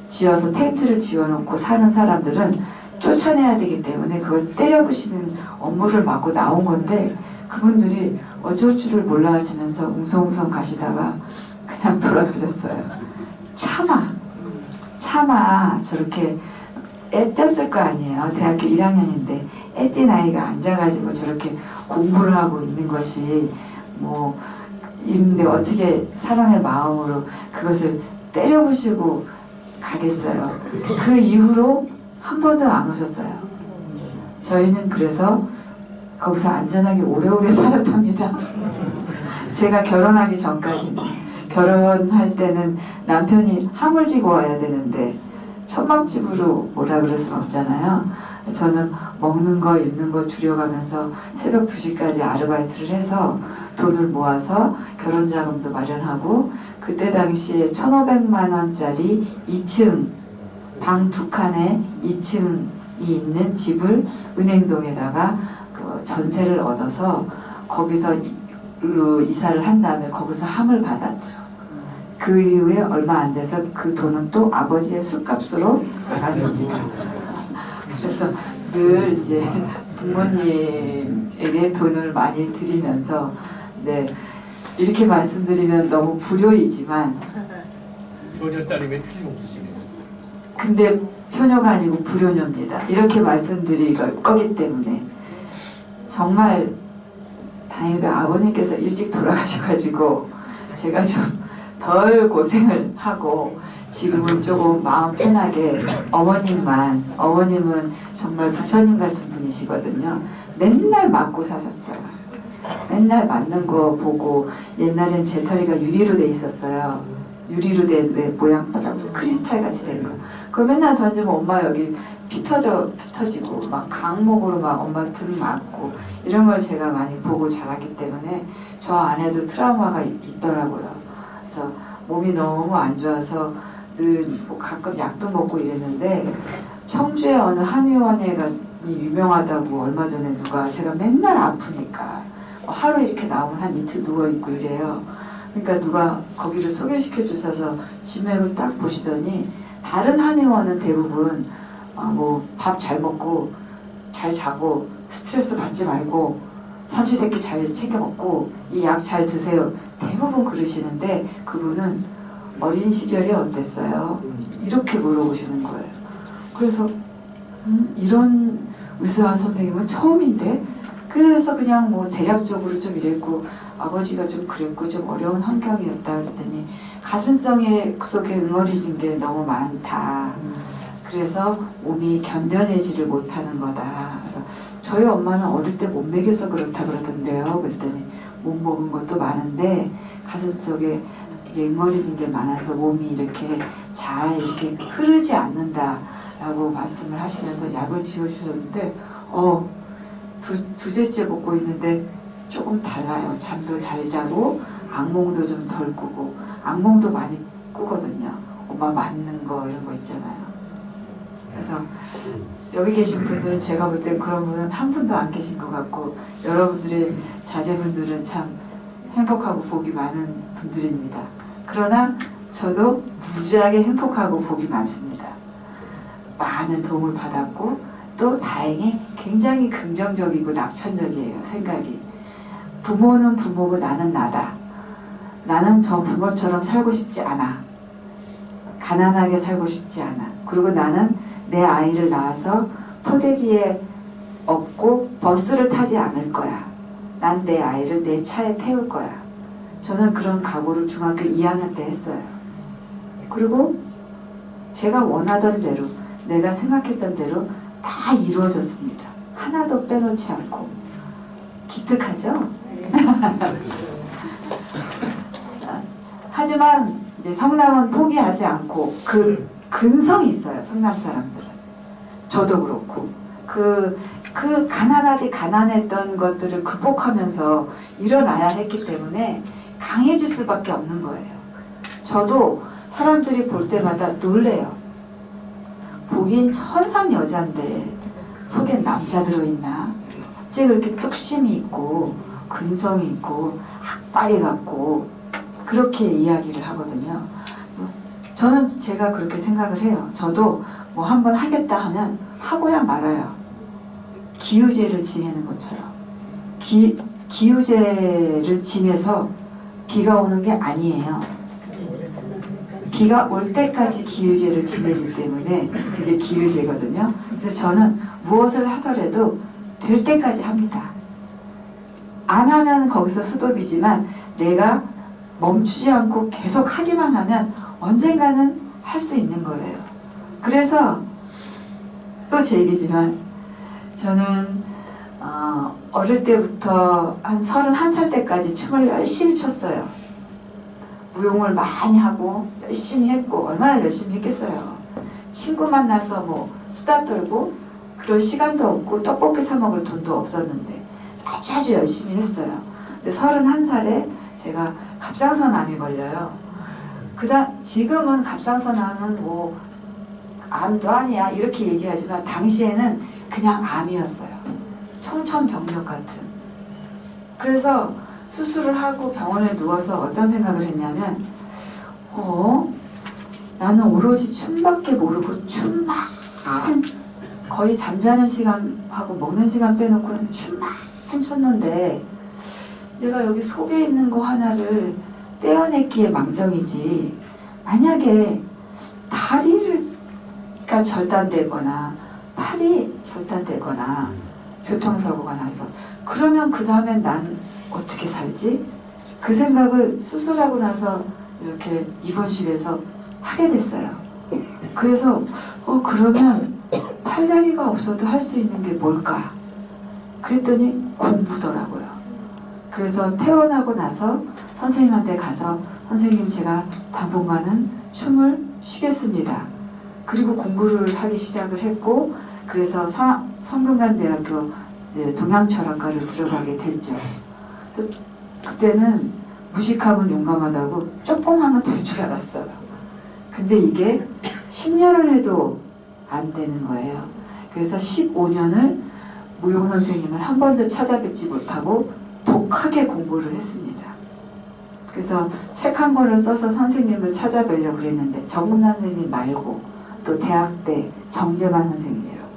지어서 텐트를 지어놓고 사는 사람들은 쫓아내야 되기 때문에 그걸 때려부시는 업무를 맡고 나온 건데 그분들이 어쩔 줄을 몰라 하시면서 웅성웅성 가시다가 그냥 돌아가셨어요. 차마 저렇게 애떴을 거 아니에요. 대학교 1학년인데 애띤 아이가 앉아가지고 저렇게 공부를 하고 있는 것이 뭐 있는데 어떻게 사람의 마음으로 그것을 때려부시고 가겠어요. 그 이후로 한 번도 안 오셨어요. 저희는 그래서 거기서 안전하게 오래오래 살았답니다. 제가 결혼하기 전까지는 결혼할 때는 남편이 하물지고 와야 되는데 천막집으로 오라 그럴 순 없잖아요. 저는 먹는 거 입는 거 줄여가면서 새벽 2시까지 아르바이트를 해서 돈을 모아서 결혼자금도 마련하고 그때 당시에 1,500만 원짜리 2층 방 2칸에 2층이 있는 집을 은행동에다가 전세를 얻어서 거기서 이사를 한 다음에 거기서 함을 받았죠. 그 이후에 얼마 안 돼서 그 돈은 또 아버지의 술값으로 나갔습니다. 그래서 늘 이제 부모님에게 돈을 많이 드리면서 네 이렇게 말씀드리면 너무 불효이지만 효녀 딸임에 틀림없으시네요. 근데 효녀가 아니고 불효녀입니다. 이렇게 말씀드릴 거기 때문에 정말 다행히도 아버님께서 일찍 돌아가셔가지고 제가 좀 덜 고생을 하고 지금은 조금 마음 편하게 어머님은 정말 부처님 같은 분이시거든요. 맨날 맞고 사셨어요. 맨날 맞는 거 보고 옛날엔 재털이가 유리로 돼 있었어요. 유리로 된 왜 모양 크리스탈 같이 된 거. 그거 맨날 던지면 엄마 여기 피 터지고 막 강목으로 막 엄마 등 맞고 이런 걸 제가 많이 보고 자랐기 때문에 저 안에도 트라우마가 있더라고요. 그래서 몸이 너무 안 좋아서 늘 뭐 가끔 약도 먹고 이랬는데 청주에 어느 한의원에가 유명하다고 얼마 전에 누가 제가 맨날 아프니까 하루 이렇게 나오면 한 이틀 누워있고 이래요. 그러니까 누가 거기를 소개시켜 주셔서 지맥을 딱 보시더니 다른 한의원은 대부분 뭐 밥 잘 먹고 잘 자고 스트레스 받지 말고 삼시세끼 잘 챙겨 먹고 이 약 잘 드세요. 대부분 그러시는데 그분은 어린 시절이 어땠어요? 이렇게 물어보시는 거예요. 그래서 이런 의사 선생님은 처음인데 그래서 그냥 뭐 대략적으로 좀 이랬고 아버지가 좀 그랬고 좀 어려운 환경이었다 그랬더니 가슴속에 응어리진 게 너무 많다. 그래서 몸이 견뎌내지를 못하는 거다. 그래서 저희 엄마는 어릴 때 못 먹여서 그렇다 그러던데요. 그랬더니 못 먹은 것도 많은데 가슴속에 응어리진 게 많아서 몸이 이렇게 잘 이렇게 흐르지 않는다라고 말씀을 하시면서 약을 지어주셨는데 두째째 먹고 있는데 조금 달라요. 잠도 잘 자고 악몽도 좀 덜 꾸고 악몽도 많이 꾸거든요. 엄마 맞는 거 이런 거 있잖아요. 그래서 여기 계신 분들은 제가 볼 때 그런 분은 한 분도 안 계신 것 같고 여러분들의 자제분들은 참 행복하고 복이 많은 분들입니다. 그러나 저도 무지하게 행복하고 복이 많습니다. 많은 도움을 받았고 또 다행히 굉장히 긍정적이고 낙천적이에요. 생각이. 부모는 부모고 나는 나다. 나는 저 부모처럼 살고 싶지 않아. 가난하게 살고 싶지 않아. 그리고 나는 내 아이를 낳아서 포대기에 업고 버스를 타지 않을 거야. 난 내 아이를 내 차에 태울 거야. 저는 그런 각오를 중학교 2학년 때 했어요. 그리고 제가 원하던 대로 내가 생각했던 대로 다 이루어졌습니다. 하나도 빼놓지 않고. 기특하죠? 하지만 이제 성남은 포기하지 않고 그 근성이 있어요. 성남 사람들은. 저도 그렇고 그 가난했던 것들을 극복하면서 일어나야 했기 때문에 강해질 수밖에 없는 거예요. 저도 사람들이 볼 때마다 놀래요. 보긴 천상 여잔데 속엔 남자 들어있나? 어째 그렇게 뚝심이 있고 근성이 있고 악발이 같고 그렇게 이야기를 하거든요. 저는 제가 그렇게 생각을 해요. 저도 뭐 한번 하겠다 하면 하고야 말아요. 기우제를 지내는 것처럼. 기우제를 지내서 비가 오는 게 아니에요. 비가 올 때까지 기우제를 지내기 때문에 그게 기우제거든요. 그래서 저는 무엇을 하더라도 될 때까지 합니다. 안 하면 거기서 스톱이지만 내가 멈추지 않고 계속 하기만 하면 언젠가는 할 수 있는 거예요. 그래서 또 제 얘기지만 저는 어릴 때부터 한 31살 때까지 춤을 열심히 췄어요. 무용을 많이 하고 열심히 했고 얼마나 열심히 했겠어요. 친구 만나서 뭐 수다 떨고 그럴 시간도 없고 떡볶이 사 먹을 돈도 없었는데 아주 열심히 했어요. 근데 31살에 제가 갑상선암이 걸려요. 지금은 갑상선암은 뭐 암도 아니야 이렇게 얘기하지만 당시에는 그냥 암이었어요. 청천벽력 같은. 그래서 수술을 하고 병원에 누워서 어떤 생각을 했냐면 나는 오로지 춤밖에 모르고 춤만 거의 잠자는 시간하고 먹는 시간 빼놓고는 춤만 췄는데 내가 여기 속에 있는 거 하나를 떼어냈기에 망정이지 만약에 다리가 절단되거나 팔이 절단되거나 교통사고가 나서 그러면 그 다음엔 난 어떻게 살지? 그 생각을 수술하고 나서 이렇게 입원실에서 하게 됐어요. 그래서 그러면 팔다리가 없어도 할 수 있는 게 뭘까? 그랬더니 공부더라고요. 그래서 퇴원하고 나서 선생님한테 가서 선생님 제가 당분간은 춤을 쉬겠습니다. 그리고 공부를 하기 시작을 했고 그래서 성균관대학교 동양철학과를 들어가게 됐죠. 그래서 그때는 무식하면 용감하다고 조금 하면 될 줄 알았어요. 근데 이게 10년을 해도 안 되는 거예요. 그래서 15년을 무용 선생님을 한 번도 찾아뵙지 못하고 독하게 공부를 했습니다. 그래서 책 한 권을 써서 선생님을 찾아뵈려고 그랬는데 정문남 선생님 말고 또 대학 때 정재만 선생님이라고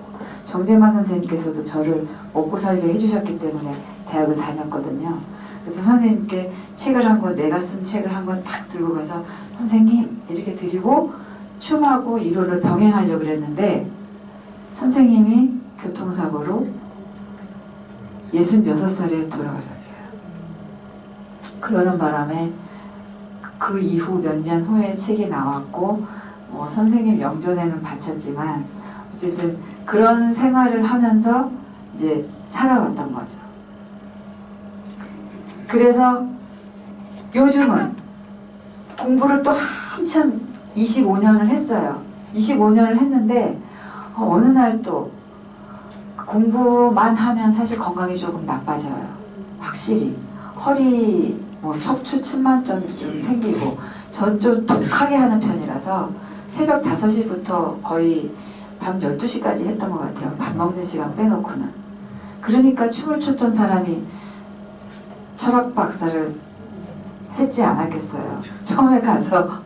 정재만 선생님께서도 저를 먹고 살게 해주셨기 때문에 대학을 다녔거든요. 그래서 선생님께 책을 한 권, 내가 쓴 책을 한 권 탁 들고 가서 선생님 이렇게 드리고 춤하고 이론을 병행하려고 그랬는데 선생님이 교통사고로 66살에 돌아가셨어요. 그러는 바람에 그 이후 몇 년 후에 책이 나왔고 선생님 명전에는 바쳤지만 어쨌든 그런 생활을 하면서 이제 살아왔던 거죠. 그래서 요즘은 공부를 또 한참 25년을 했어요. 25년을 했는데 어느 날 또 공부만 하면 사실 건강이 조금 나빠져요. 확실히 허리 척추 측만증 좀 생기고 전 좀 독하게 하는 편이라서 새벽 5시부터 거의 밤 12시까지 했던 것 같아요. 밥 먹는 시간 빼놓고는. 그러니까 춤을 췄던 사람이 철학 박사를 했지 않았겠어요. 처음에 가서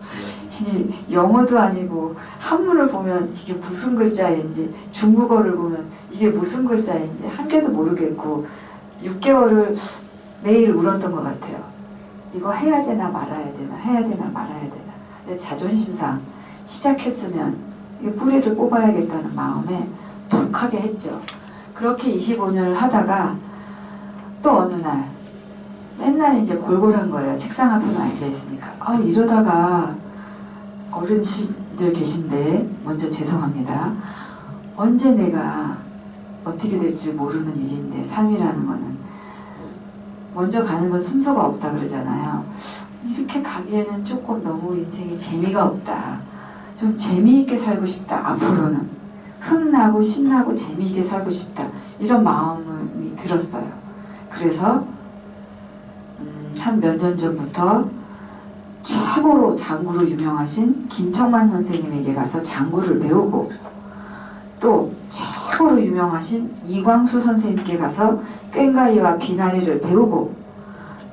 이 영어도 아니고 한문을 보면 이게 무슨 글자인지 중국어를 보면 이게 무슨 글자인지 한 개도 모르겠고 6개월을 매일 울었던 것 같아요. 이거 해야 되나 말아야 되나 해야 되나 말아야 되나. 내 자존심상 시작했으면 이 뿌리를 뽑아야겠다는 마음에 독하게 했죠. 그렇게 25년을 하다가 또 어느 날 맨날 이제 골골한 거예요. 책상 앞에만 앉아있으니까. 이러다가 어른들 계신데 먼저 죄송합니다. 언제 내가 어떻게 될지 모르는 일인데 삶이라는 거는 먼저 가는 건 순서가 없다 그러잖아요. 이렇게 가기에는 조금 너무 인생에 재미가 없다. 좀 재미있게 살고 싶다. 앞으로는 흥나고 신나고 재미있게 살고 싶다. 이런 마음이 들었어요. 그래서 한 몇 년 전부터 최고로 장구로 유명하신 김청만 선생님에게 가서 장구를 배우고 또 최고로 유명하신 이광수 선생님께 가서 꽹과리와 비나리를 배우고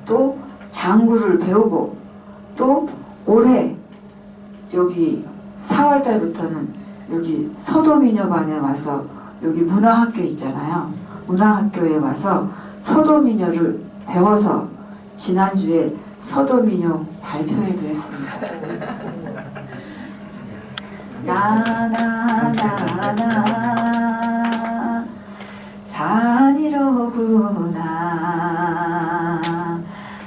또 장구를 배우고 또 올해 여기 4월달부터는 여기 서도미녀반에 와서 여기 문화학교 있잖아요. 문화학교에 와서 서도미녀를 배워서 지난주에 서도민요 발표회도 했습니다. 나나나나 산이로구나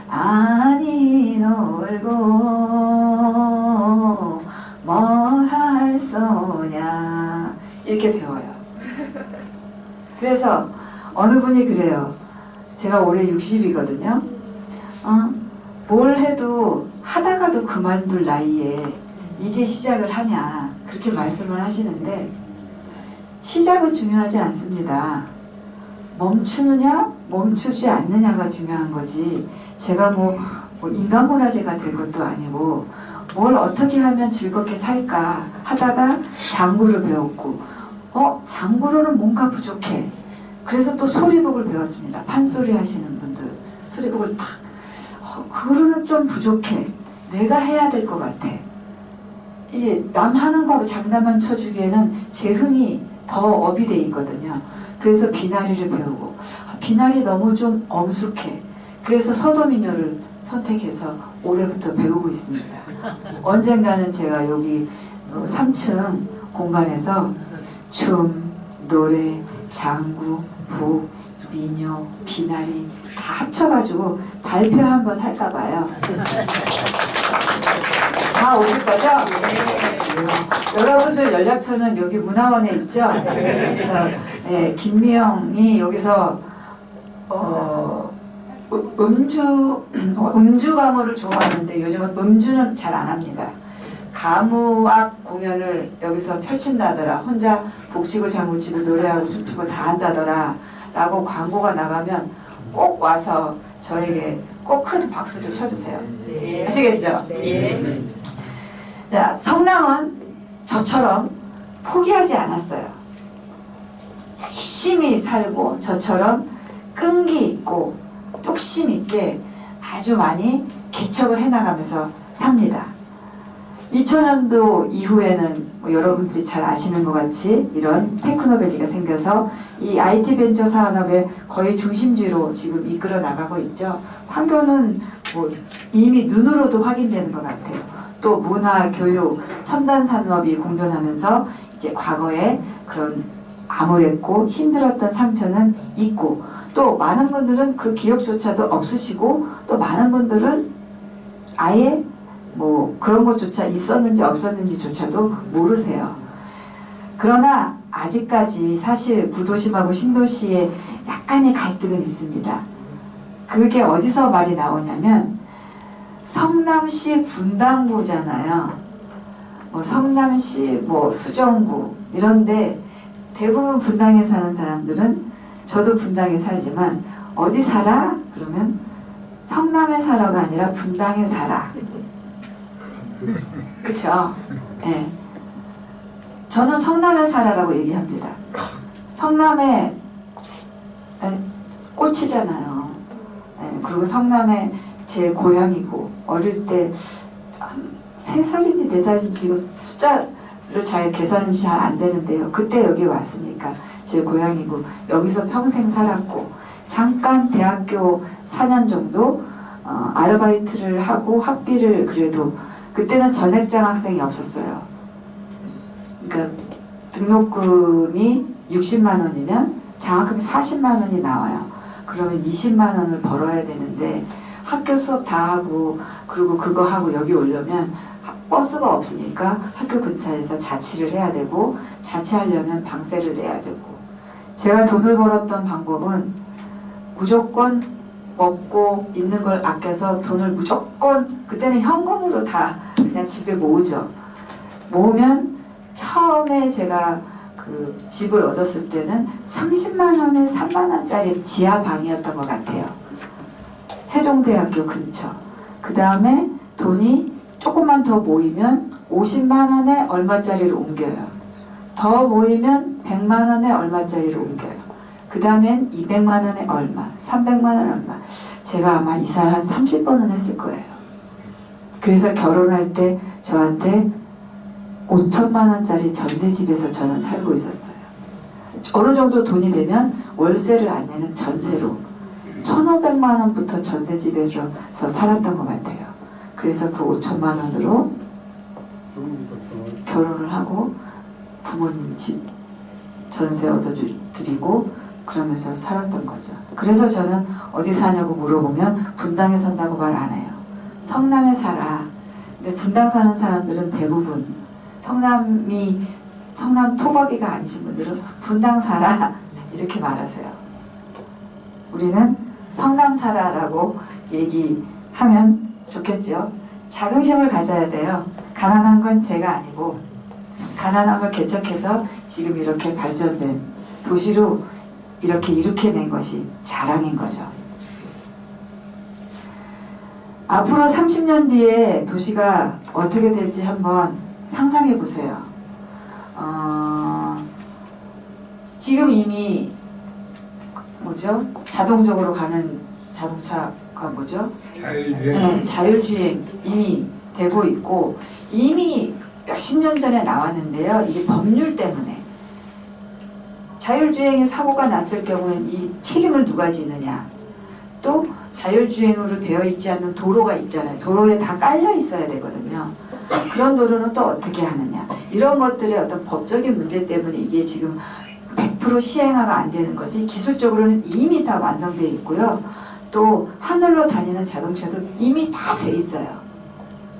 아니 놀고 뭘 할 소냐 이렇게 배워요. 그래서 어느 분이 그래요. 제가 올해 60이거든요. 뭘 해도 하다가도 그만둘 나이에 이제 시작을 하냐 그렇게 말씀을 하시는데 시작은 중요하지 않습니다. 멈추느냐 멈추지 않느냐가 중요한 거지 제가 뭐 인간문화재가 될 것도 아니고 뭘 어떻게 하면 즐겁게 살까 하다가 장구를 배웠고 장구로는 뭔가 부족해. 그래서 또 소리북을 배웠습니다. 판소리 하시는 분들 소리북을 탁 그거는 좀 부족해. 내가 해야 될 것 같아. 이게 남 하는 거 장난만 쳐주기에는 제 흥이 더 업이 돼 있거든요. 그래서 비나리를 배우고 비나리 너무 좀 엄숙해. 그래서 서도민요를 선택해서 올해부터 배우고 있습니다. 언젠가는 제가 여기 3층 공간에서 춤, 노래, 장구, 북, 민요, 비나리 다 합쳐가지고 발표 한번 할까봐요. 다 오실 거죠? 여러분들 연락처는 여기 문화원에 있죠? 그래서 김미영이 여기서 음주 가무를 좋아하는데 요즘은 음주는 잘 안 합니다. 가무악 공연을 여기서 펼친다더라. 혼자 북치고 장구치고 노래하고 춤추고 다 한다더라 라고 광고가 나가면 꼭 와서 저에게 꼭 큰 박수를 쳐주세요. 네. 아시겠죠? 네. 자, 성남은 저처럼 포기하지 않았어요. 열심히 살고 저처럼 끈기 있고 뚝심 있게 아주 많이 개척을 해나가면서 삽니다. 2000년도 이후에는 여러분들이 잘 아시는 것 같이 이런 테크노밸리가 생겨서 이 IT 벤처 산업의 거의 중심지로 지금 이끌어 나가고 있죠. 판교는 이미 눈으로도 확인되는 것 같아요. 또 문화, 교육, 첨단 산업이 공존하면서 이제 과거에 그런 암울했고 힘들었던 상처는 있고 또 많은 분들은 그 기억조차도 없으시고 또 많은 분들은 아예 그런 것조차 있었는지 없었는지조차도 모르세요. 그러나 아직까지 사실 구도심하고 신도시에 약간의 갈등은 있습니다. 그게 어디서 말이 나오냐면 성남시 분당구잖아요. 성남시 수정구 이런데 대부분 분당에 사는 사람들은 저도 분당에 살지만 어디 살아? 그러면 성남에 살아가 아니라 분당에 살아. 그쵸? 네. 저는 성남에 살아라고 얘기합니다. 성남에 꽃이잖아요. 네. 그리고 성남에 제 고향이고 어릴 때 3살인지 4살인지 지금 숫자를 잘 계산이 잘 안 되는데요. 그때 여기 왔으니까 제 고향이고 여기서 평생 살았고 잠깐 대학교 4년 정도 아르바이트를 하고 학비를 그래도 그때는 전액장학생이 없었어요. 그러니까 등록금이 60만 원이면 장학금이 40만 원이 나와요. 그러면 20만 원을 벌어야 되는데 학교 수업 다 하고 그리고 그거 하고 여기 오려면 버스가 없으니까 학교 근처에서 자취를 해야 되고 자취하려면 방세를 내야 되고 제가 돈을 벌었던 방법은 무조건 먹고 입는 걸 아껴서 돈을 무조건 그때는 현금으로 다 그냥 집에 모으죠. 모으면 처음에 제가 그 집을 얻었을 때는 30만 원에 3만 원짜리 지하 방이었던 것 같아요. 세종대학교 근처. 그 다음에 돈이 조금만 더 모이면 50만 원에 얼마짜리로 옮겨요. 더 모이면 100만 원에 얼마짜리로 옮겨요. 그 다음엔 200만 원에 얼마, 300만 원 얼마. 제가 아마 이사를 한 30번은 했을 거예요. 그래서 결혼할 때 저한테 5천만 원짜리 전세집에서 저는 살고 있었어요. 어느 정도 돈이 되면 월세를 안 내는 전세로 1,500만 원부터 전세집에서 살았던 것 같아요. 그래서 그 5천만 원으로 결혼을 하고 부모님 집 전세 얻어드리고 그러면서 살았던 거죠. 그래서 저는 어디 사냐고 물어보면 분당에 산다고 말 안 해요. 성남에 살아. 근데 분당 사는 사람들은 대부분 성남 토박이가 아니신 분들은 분당 살아 이렇게 말하세요. 우리는 성남 살아라고 얘기하면 좋겠죠. 자긍심을 가져야 돼요. 가난한 건 제가 아니고 가난함을 개척해서 지금 이렇게 발전된 도시로 이렇게 일으켜낸 것이 자랑인 거죠. 앞으로 30년 뒤에 도시가 어떻게 될지 한번 상상해 보세요. 지금 이미 뭐죠? 자동적으로 가는 자동차가 뭐죠? 자율주행. 네, 자율주행 이미 되고 있고 이미 몇십 년 전에 나왔는데요. 이게 법률 때문에 자율주행의 사고가 났을 경우엔 이 책임을 누가 지느냐. 또 자율주행으로 되어 있지 않는 도로가 있잖아요. 도로에 다 깔려 있어야 되거든요. 그런 도로는 또 어떻게 하느냐. 이런 것들의 어떤 법적인 문제 때문에 이게 지금 100% 시행화가 안 되는 거지 기술적으로는 이미 다 완성되어 있고요. 또 하늘로 다니는 자동차도 이미 다 돼 있어요.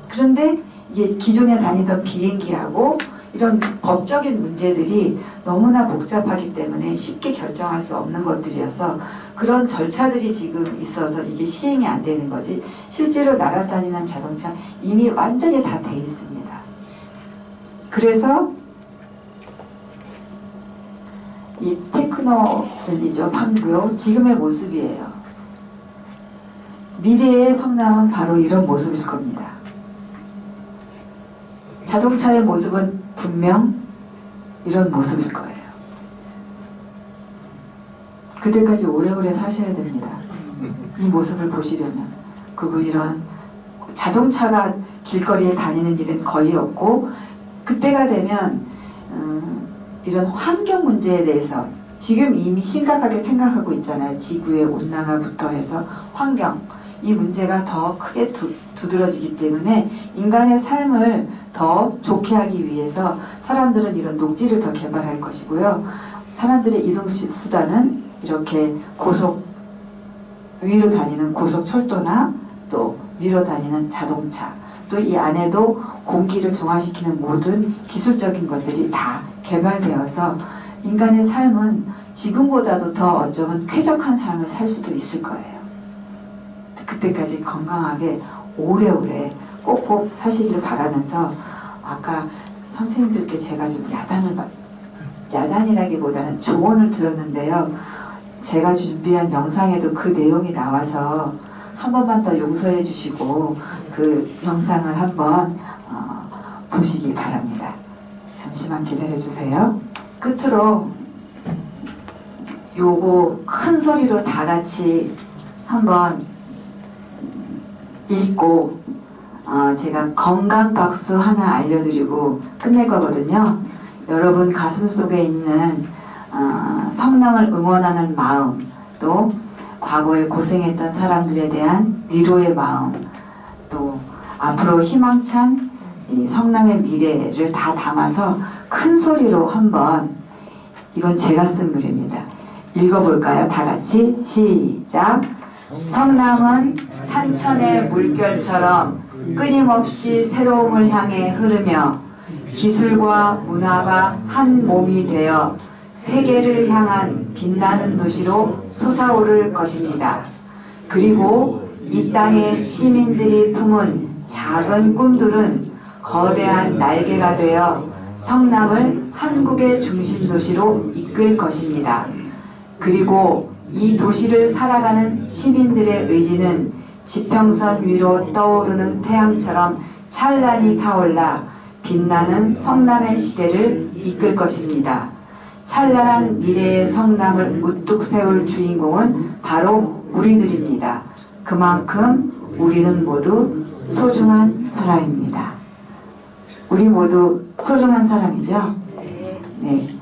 그런데 이게 기존에 다니던 비행기하고 이런 법적인 문제들이 너무나 복잡하기 때문에 쉽게 결정할 수 없는 것들이어서 그런 절차들이 지금 있어서 이게 시행이 안 되는 거지 실제로 날아다니는 자동차 이미 완전히 다 돼 있습니다. 그래서 이 테크노밸리죠. 판교요. 지금의 모습이에요. 미래의 성남은 바로 이런 모습일 겁니다. 자동차의 모습은 분명 이런 모습일 거예요. 그때까지 오래오래 사셔야 됩니다. 이 모습을 보시려면. 그리고 이런 자동차가 길거리에 다니는 일은 거의 없고 그때가 되면 이런 환경 문제에 대해서 지금 이미 심각하게 생각하고 있잖아요. 지구의 온난화부터 해서 환경 이 문제가 더 크게 두드러지기 때문에 인간의 삶을 더 좋게 하기 위해서 사람들은 이런 녹지를 더 개발할 것이고요. 사람들의 이동 수단은 이렇게 위로 다니는 고속철도나 또 위로 다니는 자동차 또 이 안에도 공기를 정화시키는 모든 기술적인 것들이 다 개발되어서 인간의 삶은 지금보다도 더 어쩌면 쾌적한 삶을 살 수도 있을 거예요. 그때까지 건강하게 오래오래 꼭꼭 사시길 바라면서 아까 선생님들께 제가 좀 야단이라기보다는 조언을 들었는데요. 제가 준비한 영상에도 그 내용이 나와서 한 번만 더 용서해 주시고 그 영상을 한번 보시기 바랍니다. 잠시만 기다려 주세요. 끝으로 요거 큰 소리로 다 같이 한번 읽고 제가 건강 박수 하나 알려드리고 끝낼 거거든요. 여러분 가슴 속에 있는 성남을 응원하는 마음, 또 과거에 고생했던 사람들에 대한 위로의 마음, 또 앞으로 희망찬 이 성남의 미래를 다 담아서 큰 소리로 한번, 이건 제가 쓴 글입니다. 읽어볼까요? 다 같이 시작. 성남은 탄천의 물결처럼 끊임없이 새로움을 향해 흐르며 기술과 문화가 한 몸이 되어 세계를 향한 빛나는 도시로 솟아오를 것입니다. 그리고 이 땅의 시민들이 품은 작은 꿈들은 거대한 날개가 되어 성남을 한국의 중심 도시로 이끌 것입니다. 그리고 이 도시를 살아가는 시민들의 의지는 지평선 위로 떠오르는 태양처럼 찬란히 타올라 빛나는 성남의 시대를 이끌 것입니다. 찬란한 미래의 성남을 우뚝 세울 주인공은 바로 우리들입니다. 그만큼 우리는 모두 소중한 사람입니다. 우리 모두 소중한 사람이죠? 네.